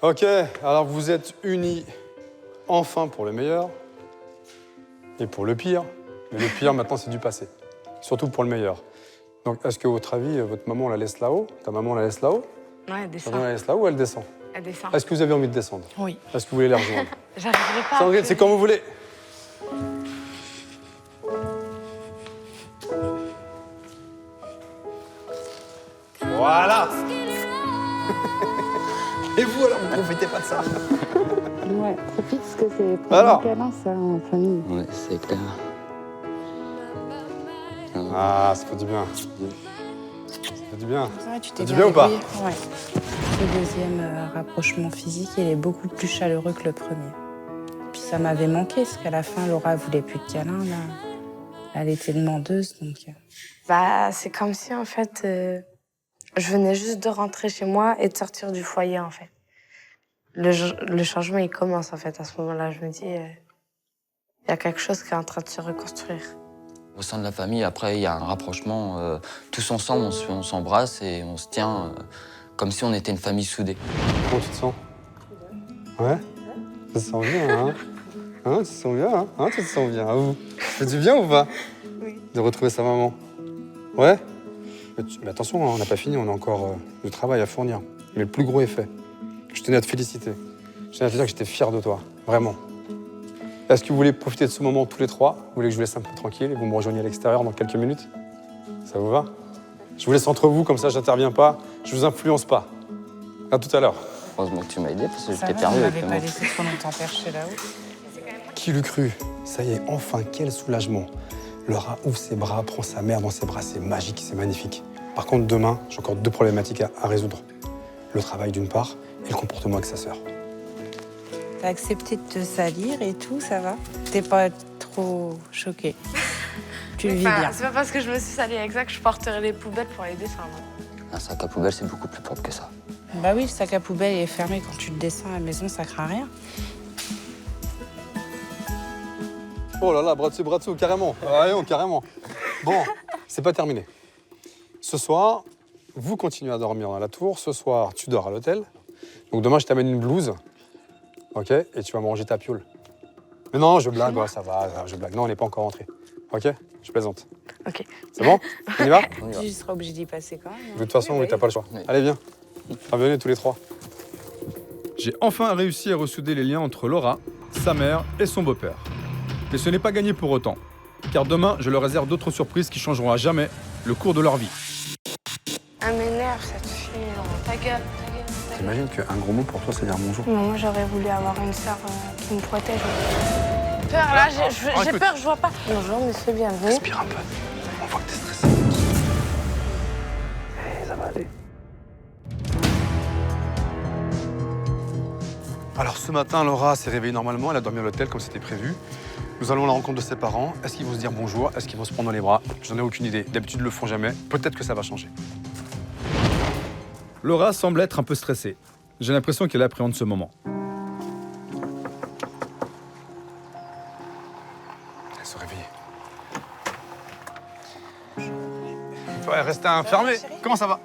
OK, alors vous êtes unis enfin pour le meilleur et pour le pire. Mais le pire, maintenant, c'est du passé. Surtout pour le meilleur. Donc, est-ce que, votre avis, votre maman la laisse là-haut? Ta maman la laisse là-haut? Ouais, elle descend. Ta maman la laisse là-haut ou elle descend? Elle descend. Est-ce que vous avez envie de descendre? Oui. Est-ce que vous voulez les rejoindre? J'arriverai pas. Sandrine, c'est comme vous voulez. Voilà. Et vous, alors, vous profitez pas de ça? Ouais, profite parce que c'est pour Alors. un câlin, ça, en famille. Ouais, c'est clair. Ah, ça fait du bien. Ça fait du bien. Ouais, tu Ça t'es fait du bien ou pas? Ouais. Ce deuxième rapprochement physique, il est beaucoup plus chaleureux que le premier. Puis ça m'avait manqué, parce qu'à la fin, Laura voulait plus de câlins, là. Elle était demandeuse, donc... Bah, c'est comme si, en fait, je venais juste de rentrer chez moi et de sortir du foyer, en fait. Le changement, il commence, en fait, à ce moment-là. Je me dis, il y a quelque chose qui est en train de se reconstruire. Au sein de la famille, après, il y a un rapprochement. Tous ensemble, on s'embrasse et on se tient comme si on était une famille soudée. Comment tu te sens? Ouais? Ça se sent bien, hein? Hein, tu te sens bien, hein? Hein, tu te sens bien, à vous? Ça fait du bien ou pas? Oui. De retrouver sa maman? Ouais? Mais attention, hein, on n'a pas fini, on a encore du travail à fournir. Mais le plus gros est fait. Je tenais à te féliciter. Je tenais à te dire que j'étais fier de toi, vraiment. Est-ce que vous voulez profiter de ce moment tous les trois? Vous voulez que je vous laisse un peu tranquille et vous me rejoignez à l'extérieur dans quelques minutes? Ça vous va? Je vous laisse entre vous, comme ça j'interviens pas, je vous influence pas. À tout à l'heure. Heureusement que tu m'as aidé, parce que Ça j'étais va, perdu on avec m'avait le pas mot. laissé trop longtemps perché là-haut. Qui l'eût cru? Ça y est, enfin, quel soulagement. Laura ouvre ses bras, prend sa mère dans ses bras, c'est magique, c'est magnifique. Par contre, demain, j'ai encore 2 problématiques à résoudre. Le travail d'une part, et le comportement avec sa sœur. T'as accepté de te salir et tout, ça va? T'es pas trop choquée? Tu le vis bien? C'est pas parce que je me suis salie avec ça que je porterai les poubelles pour les descendre. Un sac à poubelle, c'est beaucoup plus propre que ça. Bah oui, le sac à poubelle est fermé quand tu le descends à la maison, ça craint rien. Oh là là, bras dessous, carrément. Voyons, carrément. Bon, c'est pas terminé. Ce soir, vous continuez à dormir dans la tour. Ce soir, tu dors à l'hôtel. Donc demain, je t'amène une blouse. OK? Et tu vas manger ta pioule. Mais non, je blague, ouais, ça va, je blague. Non, on n'est pas encore rentré. OK? Je plaisante. OK. C'est bon? On y va? On y va. Tu seras obligé d'y passer quand même. De toute façon, oui, t'as pas le choix. Oui. Allez, viens. Venez tous les trois. J'ai enfin réussi à ressouder les liens entre Laura, sa mère et son beau-père. Mais ce n'est pas gagné pour autant, car demain, je leur réserve d'autres surprises qui changeront à jamais le cours de leur vie. Ah, m'énerve, cette fille. Ta gueule, ta gueule, ta gueule. T'imagines qu'un gros mot pour toi, c'est dire bonjour? Moi, j'aurais voulu avoir une sœur qui me protège. Peur, là, j'ai peur, je vois pas. Bonjour, monsieur, bienvenue. Respire un peu. On voit que t'es stressé. Ça va aller. Alors ce matin, Laura s'est réveillée normalement, elle a dormi à l'hôtel comme c'était prévu. Nous allons à la rencontre de ses parents. Est-ce qu'ils vont se dire bonjour? Est-ce qu'ils vont se prendre dans les bras? J'en ai aucune idée. D'habitude, ils le font jamais. Peut-être que ça va changer. Laura semble être un peu stressée. J'ai l'impression qu'elle appréhende ce moment. Elle se réveille. Ouais, restez enfermé. Comment ça va?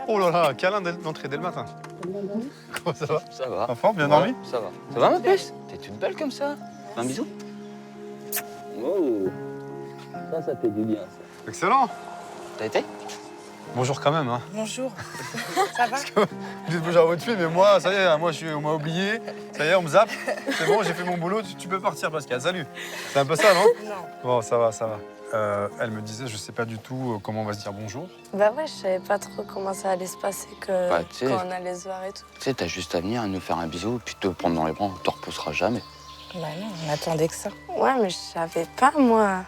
Oh là là, câlin d'entrée dès le matin. Comment ça va? Ça va. Enfant, bien dormi? Ça va. Ça va ma puce? T'es toute belle comme ça. Un bisou? Oh. Ça fait du bien, ça. Excellent. T'as été? Bonjour quand même. Hein. Bonjour. Ça va? Vous dites bonjour à votre fille, mais moi, ça y est, on m'a oublié. Ça y est, on me zappe. C'est bon, j'ai fait mon boulot. Tu peux partir, Pascal. Salut. C'est un peu ça, non? Non. Bon, ça va, ça va. Elle me disait, je sais pas du tout comment on va se dire bonjour. Bah ouais, je savais pas trop comment ça allait se passer Bah, quand on allait se voir et tout. Tu sais, t'as juste à venir et nous faire un bisou, puis te prendre dans les bras, on te repoussera jamais. Bah non, on attendait que ça. Ouais, mais je savais pas, moi.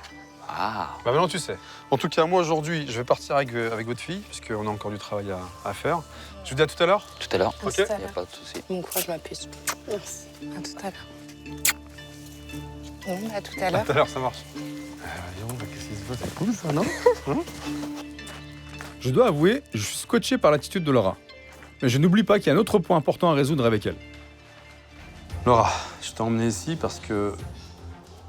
Ah. Bah maintenant, tu sais. En tout cas, moi, aujourd'hui, je vais partir avec votre fille, parce qu'on a encore du travail à faire. Je vous dis à tout à l'heure. Tout à l'heure. Ok. tout à Y a l'heure. pas de souci. Bon courage, ma puce. Merci. À tout à l'heure. Bon, à tout à À l'heure. tout à l'heure, ça marche. Qu'est-ce qui se passe? C'est cool, ça, non? Je dois avouer, je suis scotché par l'attitude de Laura. Mais je n'oublie pas qu'il y a un autre point important à résoudre avec elle. Laura, je t'ai emmené ici parce que,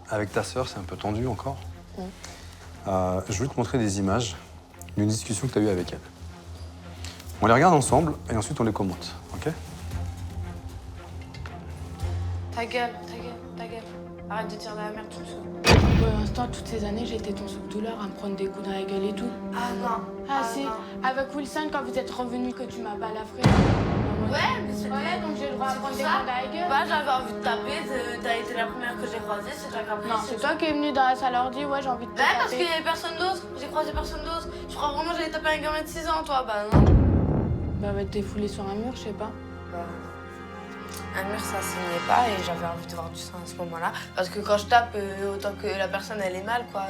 avec ta sœur, c'est un peu tendu encore. Je voulais te montrer des images d'une discussion que tu as eue avec elle. On les regarde ensemble et ensuite on les commente, ok? Ta gueule, ta gueule, ta gueule. Arrête de dire de la merde, tu me saoules. Pour l'instant, toutes ces années, j'ai été ton soupe-douleur à me prendre des coups dans la gueule et tout. Ah non. Ah si, avec Wilson, quand vous êtes revenu que tu m'as balafré. Ouais, mais c'est Ouais, donc j'ai le droit à prendre des coups dans la gueule. Bah, j'avais envie de taper, t'as été la première que j'ai croisée, c'est toi qui as pris. Non, c'est toi qui es venu dans la salle ordi, ouais, j'ai envie de te Bah, parce taper. qu'il y avait personne d'autre, j'ai croisé personne d'autre. Tu crois vraiment que j'allais taper un gamin de 6 ans, toi? Bah non. Bah, va te défouler sur un mur, je sais pas. Un mur, ça saignait pas et j'avais envie de voir du sang à ce moment-là. Parce que quand je tape, autant que la personne, elle est mal, quoi.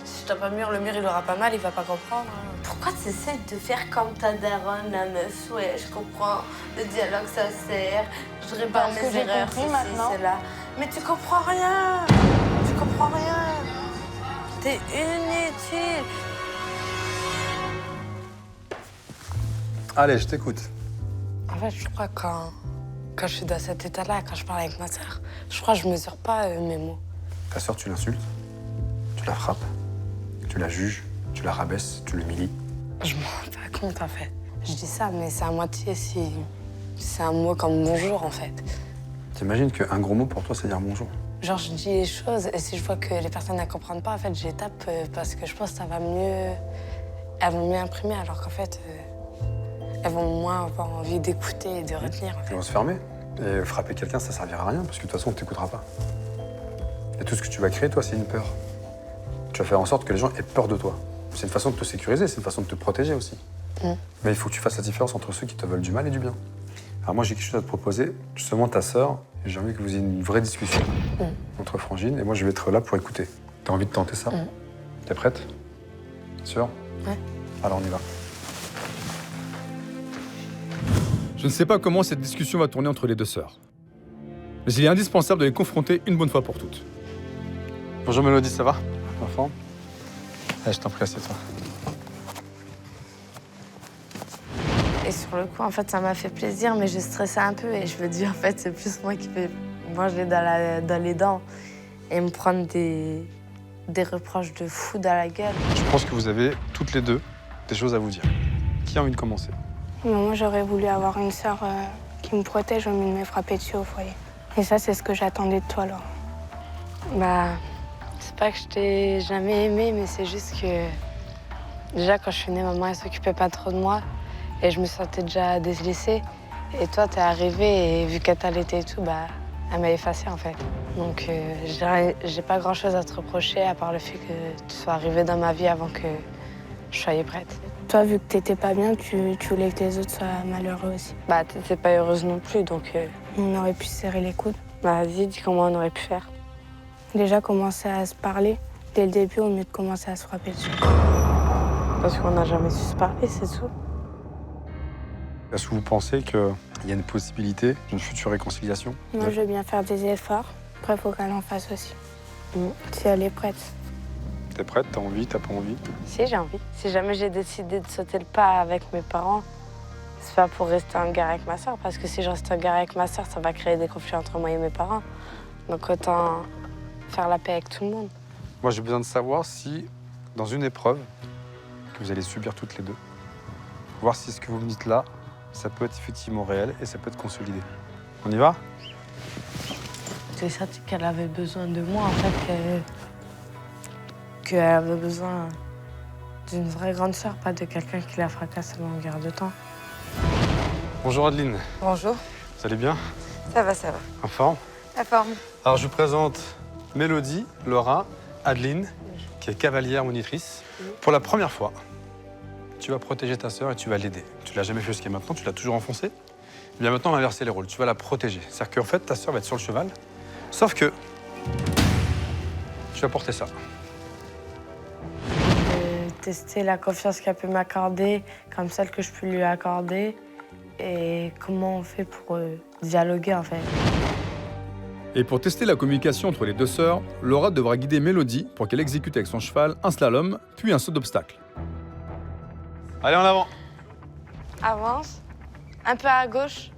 Si je tape un mur, le mur, il aura pas mal, il va pas comprendre. Hein. Pourquoi tu essaies de faire comme ta daronne, la meuf? Ouais, je comprends. Le dialogue, ça sert. Je répare Parce que mes j'ai erreurs, compris ceci, maintenant. cela. Mais tu comprends rien. Tu comprends rien. T'es inutile. Allez, je t'écoute. En fait, je crois que quand je suis dans cet état-là, quand je parle avec ma sœur, je crois que je mesure pas mes mots. Ta sœur, tu l'insultes, tu la frappes, tu la juges, tu la rabaisses, tu l'humilies. Je m'en rends pas compte, en fait. Je dis ça, mais c'est à moitié si c'est un mot comme bonjour, en fait. T'imagines qu'un gros mot pour toi, c'est dire bonjour. Genre, je dis les choses et si je vois que les personnes ne comprennent pas, en fait, je les tape parce que je pense que ça va mieux. Elles vont mieux imprimer, alors qu'en fait, elles vont moins avoir envie d'écouter et de retenir. En fait. Elles vont se fermer. Et frapper quelqu'un, ça servira à rien, parce que de toute façon, on t'écoutera pas. Et tout ce que tu vas créer, toi, c'est une peur. Tu vas faire en sorte que les gens aient peur de toi. C'est une façon de te sécuriser, c'est une façon de te protéger aussi. Mais il faut que tu fasses la différence entre ceux qui te veulent du mal et du bien. Alors moi, j'ai quelque chose à te proposer. Justement, ta sœur, j'ai envie que vous ayez une vraie discussion entre frangines, et moi, je vais être là pour écouter. T'as envie de tenter ça? T'es prête? Sûr? Ouais. Alors, on y va. Je ne sais pas comment cette discussion va tourner entre les deux sœurs. Mais il est indispensable de les confronter une bonne fois pour toutes. Bonjour Mélodie, ça va? Enfant? Allez, je t'en prie, assieds-toi. Et sur le coup, en fait, ça m'a fait plaisir, mais je stressais un peu et je me dis, en fait, c'est plus moi qui vais manger dans les dents et me prendre des reproches de fou dans la gueule. Je pense que vous avez toutes les deux des choses à vous dire. Qui a envie de commencer? Moi, j'aurais voulu avoir une sœur qui me protège au mieux de me frapper dessus au foyer. Et ça, c'est ce que j'attendais de toi, Laura. Bah, c'est pas que je t'ai jamais aimé, mais c'est juste que déjà, quand je suis née, maman, elle s'occupait pas trop de moi et je me sentais déjà délaissée. Et toi, t'es arrivée et vu qu'elle t'allaitait et tout, bah, elle m'a effacée, en fait. Donc, j'ai pas grand-chose à te reprocher à part le fait que tu sois arrivée dans ma vie avant que je sois prête. Toi, vu que t'étais pas bien, tu voulais que les autres soient malheureux aussi. Bah, t'étais pas heureuse non plus, donc... On aurait pu se serrer les coudes. Bah, vas-y, dis comment on aurait pu faire. Déjà commencer à se parler dès le début au mieux de commencer à se frapper dessus. Parce qu'on n'a jamais su se parler, c'est tout. Est-ce que vous pensez qu'il y a une possibilité d'une future réconciliation? Moi, je veux bien faire des efforts. Après, il faut qu'elle en fasse aussi. Si elle est prête. T'es prête? T'as envie? T'as pas envie? Si, j'ai envie. Si jamais j'ai décidé de sauter le pas avec mes parents, c'est pas pour rester en guerre avec ma soeur, parce que si je reste en guerre avec ma soeur, ça va créer des conflits entre moi et mes parents. Donc autant faire la paix avec tout le monde. Moi, j'ai besoin de savoir si, dans une épreuve que vous allez subir toutes les deux, voir si ce que vous me dites là, ça peut être effectivement réel et ça peut être consolidé. On y va? J'ai senti qu'elle avait besoin de moi, en fait, qu'elle avait besoin d'une vraie grande sœur, pas de quelqu'un qui la fracasse en longueur de temps. Bonjour Adeline. Bonjour. Vous allez bien? Ça va, ça va. En forme? La forme. Alors, je vous présente Mélodie, Laura, Adeline, qui est cavalière monitrice. Pour la première fois, tu vas protéger ta sœur et tu vas l'aider. Tu l'as jamais fait jusqu'à maintenant, tu l'as toujours enfoncée. Eh bien maintenant, on va inverser les rôles. Tu vas la protéger. C'est-à-dire qu'en fait, ta sœur va être sur le cheval, sauf que tu vas porter ça. Tester la confiance qu'elle peut m'accorder, comme celle que je peux lui accorder, et comment on fait pour dialoguer, en fait. Et pour tester la communication entre les deux sœurs, Laura devra guider Mélodie pour qu'elle exécute avec son cheval un slalom, puis un saut d'obstacle. Allez, en avant. Avance, un peu à gauche,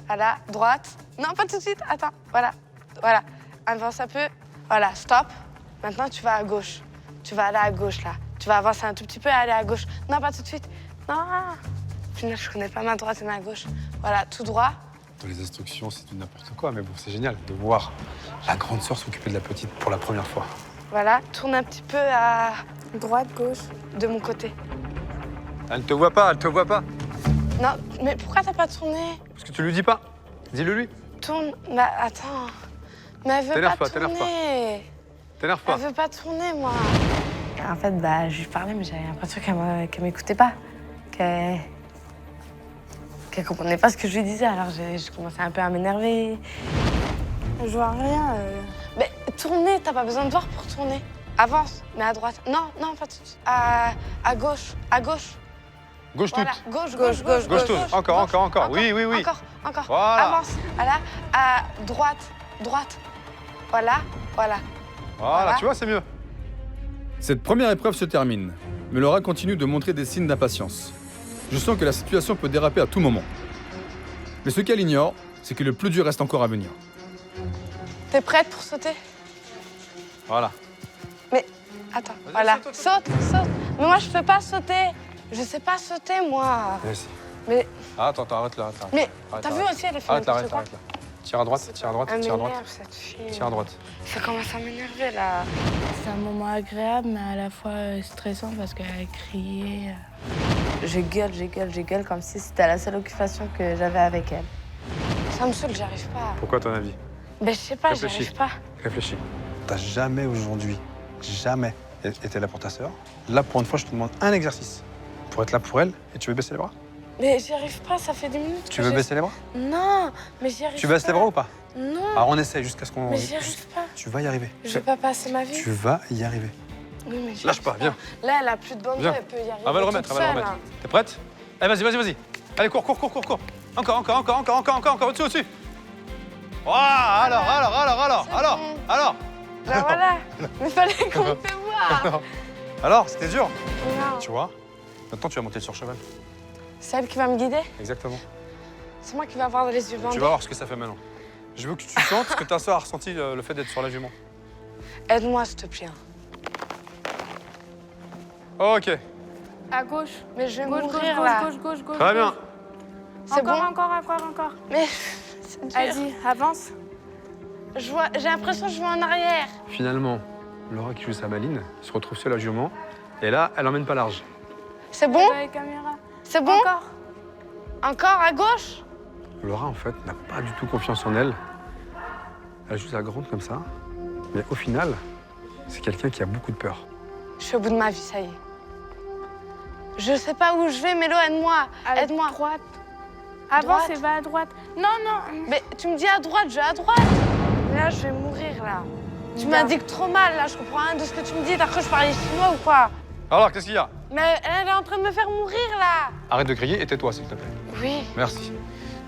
voilà, droite. Non, pas tout de suite, attends, voilà, voilà. Avance un peu, voilà, stop. Maintenant, tu vas à gauche. Tu vas aller à gauche, là. Tu vas avancer un tout petit peu et aller à gauche. Non, pas tout de suite. Non. Punaise, je connais pas ma droite et ma gauche. Voilà, tout droit. Dans les instructions, c'est du n'importe quoi, mais bon, c'est génial de voir la grande sœur s'occuper de la petite pour la première fois. Voilà, tourne un petit peu à droite, gauche, de mon côté. Elle ne te voit pas, elle te voit pas. Non, mais pourquoi t'as pas tourné? Parce que tu lui dis pas. Dis-le lui. Tourne. Bah, attends. Mais elle veut pas tourner. T'énerve pas. Elle veut pas tourner, moi. En fait, bah, je lui parlais, mais j'avais l'impression qu'elle m'écoutait pas. Qu'elle comprenait pas ce que je lui disais, alors je commençais un peu à m'énerver. Je vois rien. Mais tourner, t'as pas besoin de voir pour tourner. Avance, mais à droite. Non, non, pas tout de suite. À gauche, à gauche. Gauche toute. Voilà. Gauche toute. Encore. Oui. Encore. Voilà. Avance. Voilà. À droite. Voilà. Voilà, tu vois, c'est mieux. Cette première épreuve se termine, mais Laura continue de montrer des signes d'impatience. Je sens que la situation peut déraper à tout moment. Mais ce qu'elle ignore, c'est que le plus dur reste encore à venir. T'es prête pour sauter? Voilà. Mais attends, voilà. Saute. Mais moi, je peux pas sauter. Je sais pas sauter, moi. Merci. Mais. Attends, arrête là. Mais t'as vu aussi, elle est fait n'importe quoi. Arrête là. Tire à droite. Elle m'énerve, cette fille. Tire à droite. Ça commence à m'énerver, là. C'est un moment agréable, mais à la fois stressant parce qu'elle criait. Je gueule comme si c'était la seule occupation que j'avais avec elle. Ça me saoule, j'arrive pas. Pourquoi, à ton avis? Ben, je sais pas, Réfléchis. j'arrive pas. Réfléchis. T'as jamais aujourd'hui, été là pour ta sœur. Là, pour une fois, je te demande un exercice pour être là pour elle et tu veux baisser les bras? Mais j'y arrive pas, ça fait 10 minutes. Tu veux baisser les bras? Non, mais j'y arrive pas. Tu baisses les bras ou pas? Non. Alors on essaye jusqu'à ce qu'on... Mais j'y arrive pas. Tu vas y arriver. Je vais pas passer ma vie. Tu vas y arriver. Oui, mais j'y Lâche arrive pas, viens. Là, elle a plus de bandeau, Viens. elle peut y arriver. Elle va le remettre, toute seule, hein. T'es prête? Allez, vas-y. Allez, cours. Encore. Au-dessus. Alors. Bah voilà. Mais fallait qu'on me fait voir. Alors, c'était dur? Non. Tu vois? Maintenant, tu vas monter sur cheval. C'est elle qui va me guider? Exactement. C'est moi qui vais avoir les yeux bandés. Tu vas voir ce que ça fait maintenant. Je veux que tu sentes ce que ta soeur a ressenti le fait d'être sur la jument. Aide-moi, s'il te plaît. Ok. À gauche. Mais je vais Gauche. mourir, Très bien. C'est bon? Encore. Mais c'est dur. Vas-y, avance. J'ai l'impression que je vais en arrière. Finalement, Laura qui joue sa maline se retrouve seule à jument. Et là, elle emmène pas large. C'est bon? C'est bon? Encore à gauche? Laura, en fait, n'a pas du tout confiance en elle. Elle joue sa grande comme ça. Mais au final, c'est quelqu'un qui a beaucoup de peur. Je suis au bout de ma vie, ça y est. Je sais pas où je vais, Mélo, aide-moi. Aide-moi. À droite. Avance et va à droite. Non. Mais tu me dis à droite, je vais à droite. Mais là, je vais mourir, là. Tu m'indiques trop mal, là. Je comprends rien de ce que tu me dis. T'as cru que je parlais chinois ou quoi? Alors, qu'est-ce qu'il y a? Mais elle est en train de me faire mourir, là. Arrête de crier et tais-toi, s'il te plaît. Oui. Merci.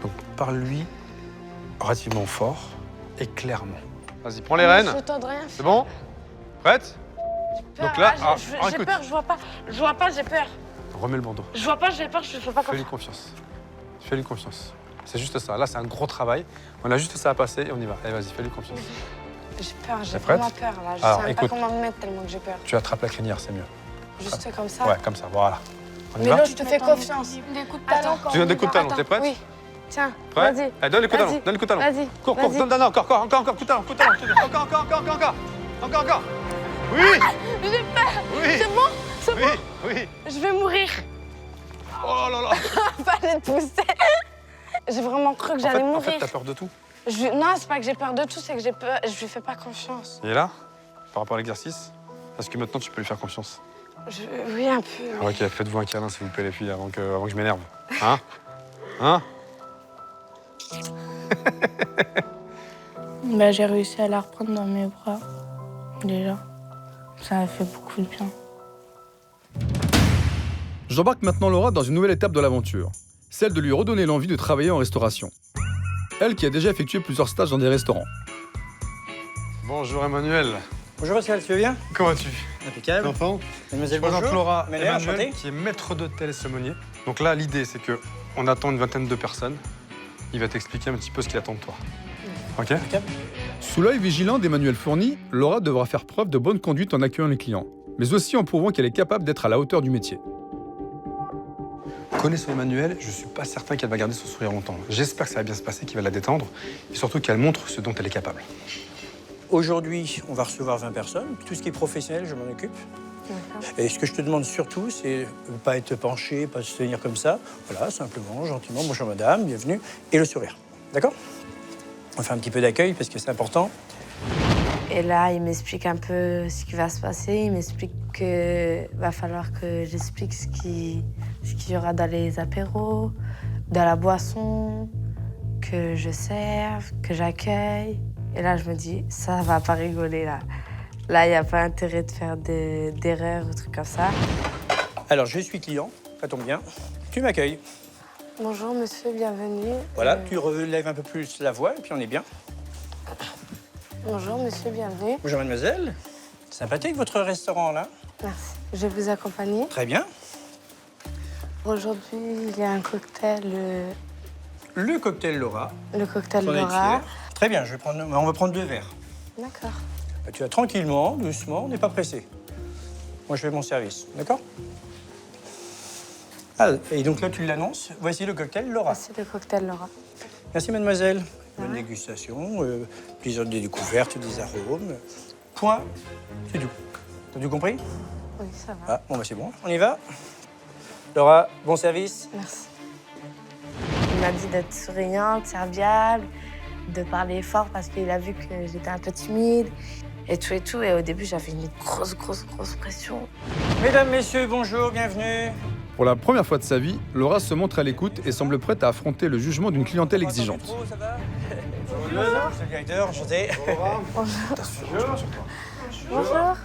Donc, parle-lui relativement fort et clairement. Vas-y, prends les rênes. Je tente rien. C'est bon? Prête? Peur, Donc là, j'ai écoute. peur, je vois pas. Je vois pas, j'ai peur. Remets le bandeau. Je vois pas, j'ai peur, je fais pas Fais-lui confiance. Fais-lui confiance. C'est juste ça. Là, c'est un gros travail. On a juste ça à passer et on y va. Allez, vas-y, fais-lui confiance. J'ai peur, j'ai T'es prête? vraiment peur là. Je Alors, sais même écoute. pas comment me mettre tellement que j'ai peur. Tu attrapes la crinière, c'est mieux. Juste comme ça. Ouais, comme ça, voilà. On y Mais va? là, je te fais confiance. Des coups de talon. Tu donnes des coups de talon, t'es prête? Oui. Tiens, Prêt? vas-y. Allez, donne les coups de talon, Vas-y. donne les coups de talon. Vas-y. Cours, Vas-y. donne, encore, coup de talon, encore. Oui! J'ai peur. Oui. C'est bon? C'est Oui, bon? oui. Je vais mourir. Oh là là! Fallait te pousser. J'ai vraiment cru que j'allais En mourir. fait, t'as peur de tout. Non, c'est pas que j'ai peur de tout, c'est que j'ai peur. Je lui fais pas confiance. Il est là, par rapport à l'exercice? Parce que maintenant, tu peux lui faire confiance. Oui, un peu. Ah, ok, faites-vous un câlin, s'il vous plaît, les filles, avant que je m'énerve. Hein? Hein? Bah, j'ai réussi à la reprendre dans mes bras. Déjà. Ça a fait beaucoup de bien. J'embarque maintenant Laura dans une nouvelle étape de l'aventure, celle de lui redonner l'envie de travailler en restauration. Elle qui a déjà effectué plusieurs stages dans des restaurants. Bonjour Emmanuel. Bonjour Pascal, tu vas bien? Comment vas-tu? Impeccable. Enfant. Mademoiselle, Je présente bonjour. Laura Emmanuel, Emmanuel, enchanté. qui est maître d'hôtel et sommelier. Donc là, l'idée, c'est que on attend une vingtaine de personnes. Il va t'expliquer un petit peu ce qu'il attend de toi. Ok? Sous l'œil vigilant d'Emmanuel Fourny, Laura devra faire preuve de bonne conduite en accueillant les clients, mais aussi en prouvant qu'elle est capable d'être à la hauteur du métier. Connaissant Emmanuel, je suis pas certain qu'elle va garder son sourire longtemps. J'espère que ça va bien se passer, qu'il va la détendre, et surtout qu'elle montre ce dont elle est capable. Aujourd'hui, on va recevoir 20 personnes. Tout ce qui est professionnel, je m'en occupe. Et ce que je te demande surtout, c'est de ne pas être penché, pas se tenir comme ça. Voilà, simplement, gentiment, bonjour madame, bienvenue, et le sourire. D'accord? On fait un petit peu d'accueil parce que c'est important. Et là, il m'explique un peu ce qui va se passer. Il m'explique qu'il va falloir que j'explique ce qu'il y aura dans les apéros, dans la boisson, que je serve, que j'accueille. Et là, je me dis, ça va pas rigoler, là. Là, il n'y a pas intérêt de faire d'erreurs ou trucs comme ça. Alors, je suis client, ça tombe bien. Tu m'accueilles. Bonjour monsieur, bienvenue. Voilà, tu relèves un peu plus la voix et puis on est bien. Bonjour monsieur, bienvenue. Bonjour mademoiselle. Sympathique votre restaurant là. Merci. Je vais vous accompagner. Très bien. Aujourd'hui, il y a un cocktail. Le cocktail Laura. Le cocktail Son Laura. élixir. Très bien, on va prendre 2 verres. D'accord. Tu vas tranquillement, doucement, on n'est pas pressé. Moi, je fais mon service, d'accord? Ah, et donc là, tu l'annonces. Voici le cocktail Laura. Voici le cocktail Laura. Merci, mademoiselle. Bonne dégustation, plaisir des découvertes, des arômes. Point, c'est tout. T'as tout compris? Oui, ça va. Ah, bon, bah c'est bon. On y va? Laura, bon service. Merci. Il m'a dit d'être souriante, serviable, de parler fort parce qu'il a vu que j'étais un peu timide et tout et tout. Et au début, j'avais une grosse pression. Mesdames, messieurs, bonjour, bienvenue. Pour la première fois de sa vie, Laura se montre à l'écoute et semble prête à affronter le jugement d'une clientèle exigeante. Ça va? Bonjour, monsieur le directeur, enchanté. Bonjour.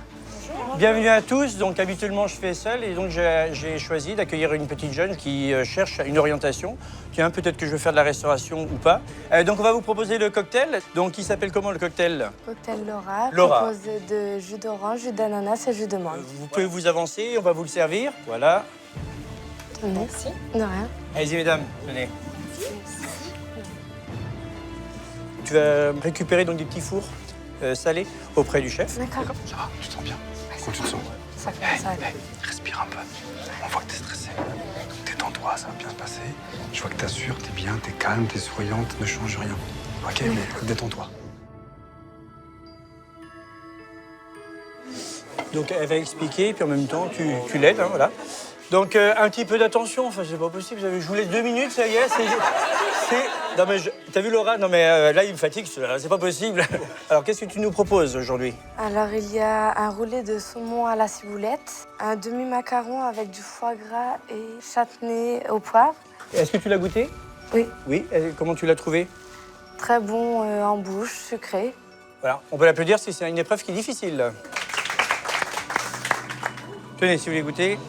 Bienvenue à tous. Donc habituellement je fais seul et donc j'ai choisi d'accueillir une petite jeune qui cherche une orientation. Tiens, peut-être que je veux faire de la restauration ou pas. Donc on va vous proposer le cocktail. Donc il s'appelle comment le cocktail? Cocktail Laura, Laura. composé de jus d'orange, jus d'ananas et jus de menthe. Vous pouvez vous avancer, on va vous le servir. Voilà. Merci. De rien. Allez-y mesdames, venez. Tu vas récupérer donc des petits fours salés auprès du chef. D'accord. Ça va, tu te sens bien? Comment tu te sens? Ça commence à aller. Respire un peu. On voit que t'es stressé. Donc détends-toi, ça va bien se passer. Je vois que t'assures, t'es bien, t'es calme, t'es souriante, ne change rien. Ok, mais détends-toi. Donc elle va expliquer, puis en même temps tu l'aides, hein, voilà. Donc un petit peu d'attention, enfin c'est pas possible, je vous laisse 2 minutes, ça y est, Non mais t'as vu Laura? Non mais là il me fatigue, c'est pas possible. Alors qu'est-ce que tu nous proposes aujourd'hui? Alors, il y a un roulé de saumon à la ciboulette, un demi-macaron avec du foie gras et châtenay au poivre. Est-ce que tu l'as goûté? Oui. Oui, et comment tu l'as trouvé? Très bon en bouche, sucré. Voilà, on peut l'applaudir si c'est une épreuve qui est difficile. Tenez, si vous voulez goûter,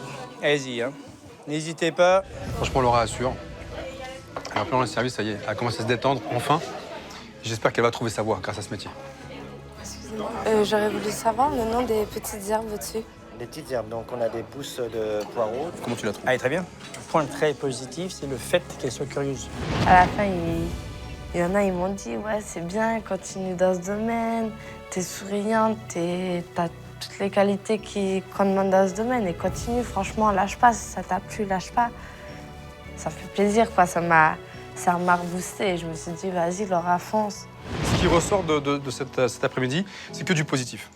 allez-y, hein. N'hésitez pas. Franchement, Laura assure. Elle a plein dans le service, ça y est. Elle commence à se détendre, enfin. J'espère qu'elle va trouver sa voie grâce à ce métier. J'aurais voulu savoir le nom des petites herbes au-dessus. Des petites herbes, donc on a des pousses de poireaux. Comment tu la trouves? Allez, très bien. Le point très positif, c'est le fait qu'elle soit curieuse. À la fin, il y en a, ils m'ont dit, ouais, c'est bien, continue dans ce domaine, t'es souriante, t'as toutes les qualités qu'on demande dans ce domaine, et continue, franchement, lâche pas, si ça t'a plu, lâche pas. Ça fait plaisir, quoi, ça m'a reboosté, je me suis dit, vas-y, Laura, fonce. Ce qui ressort de cet après-midi, c'est que du positif.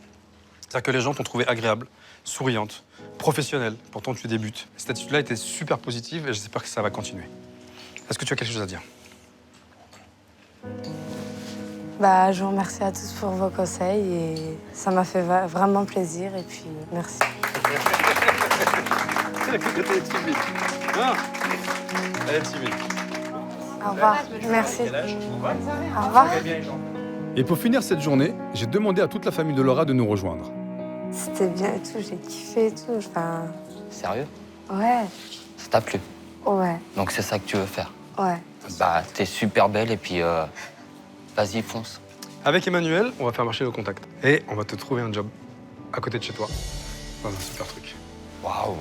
C'est-à-dire que les gens t'ont trouvé agréable, souriante, professionnelle, pourtant tu débutes. Cette attitude-là était super positive et j'espère que ça va continuer. Est-ce que tu as quelque chose à dire? Je vous remercie à tous pour vos conseils et ça m'a fait vraiment plaisir et puis merci. Elle est timide. Ah, elle est timide. Au revoir, merci. Au revoir. Et pour finir cette journée, j'ai demandé à toute la famille de Laura de nous rejoindre. C'était bien et tout, j'ai kiffé et tout. Enfin... Sérieux? Ouais. Ça t'a plu? Ouais. Donc c'est ça que tu veux faire? Ouais. T'es super belle et puis vas-y, fonce. Avec Emmanuel, on va faire marcher nos contacts. Et on va te trouver un job à côté de chez toi. Dans un super truc. Waouh!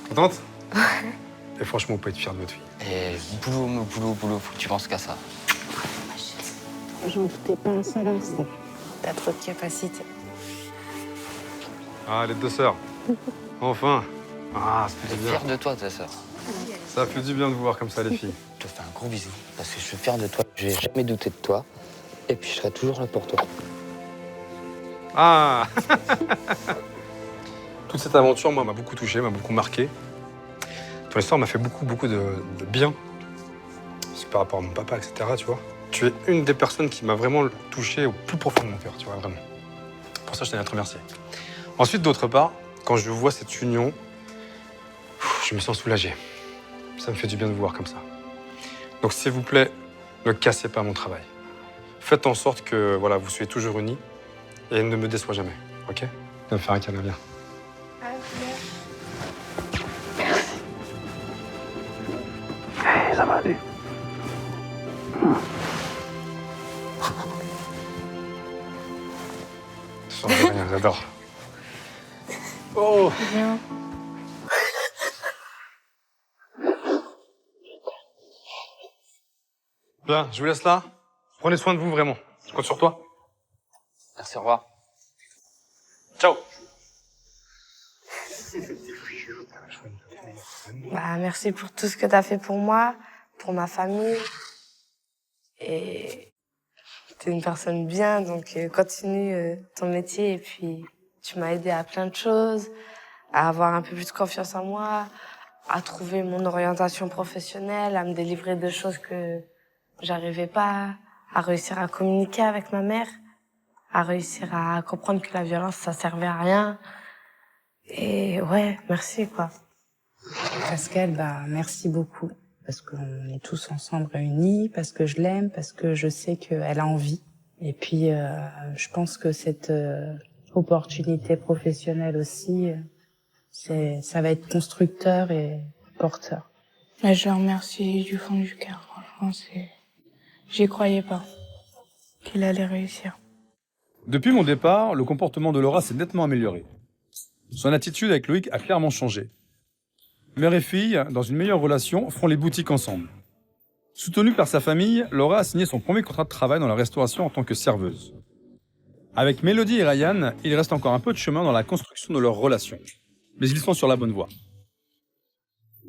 Contente? Ouais. Et franchement, on peut être fiers de votre fille. Et boulot, faut que tu penses qu'à ça. J'en doutais pas un seul instant. T'as trop de capacité. Ah, les deux sœurs. Enfin. Ah, ça fait du bien. Fier de toi, ta sœur. Ça fait du bien de vous voir comme ça, les filles. Je te fais un gros bisou, parce que je suis fier de toi. J'ai jamais douté de toi. Et puis, je serai toujours là pour toi. Ah. Toute cette aventure, moi, m'a beaucoup touché, m'a beaucoup marqué. Ton histoire m'a fait beaucoup de bien. Parce que par rapport à mon papa, etc., tu vois. Tu es une des personnes qui m'a vraiment touché au plus profond de mon cœur, tu vois, vraiment. Pour ça, je tenais à te remercier. Ensuite, d'autre part, quand je vois cette union, je me sens soulagé. Ça me fait du bien de vous voir comme ça. Donc, s'il vous plaît, ne cassez pas mon travail. Faites en sorte que voilà, vous soyez toujours unis et ne me déçois jamais, ok? Viens me faire un câlin, viens. Hey, ça va aller. Ça sent rien, j'adore. Oh! Bien. Bien, je vous laisse là. Prenez soin de vous, vraiment. Je compte sur toi. Merci, au revoir. Ciao! Merci pour tout ce que tu as fait pour moi, pour ma famille. Et tu es une personne bien, donc continue ton métier. Et puis, tu m'as aidé à plein de choses, à avoir un peu plus de confiance en moi, à trouver mon orientation professionnelle, à me délivrer de choses que j'arrivais pas, à réussir à communiquer avec ma mère, à réussir à comprendre que la violence, ça servait à rien. Et ouais, merci, quoi. Pascal, merci beaucoup. Parce qu'on est tous ensemble réunis, parce que je l'aime, parce que je sais qu'elle a envie. Et puis, je pense que cette opportunité professionnelle aussi, ça va être constructeur et porteur. Je le remercie du fond du cœur, franchement, j'y croyais pas qu'il allait réussir. Depuis mon départ, le comportement de Laura s'est nettement amélioré. Son attitude avec Loïc a clairement changé. Mère et fille, dans une meilleure relation, feront les boutiques ensemble. Soutenue par sa famille, Laura a signé son premier contrat de travail dans la restauration en tant que serveuse. Avec Mélodie et Ryan, il reste encore un peu de chemin dans la construction de leur relation. Mais ils sont sur la bonne voie.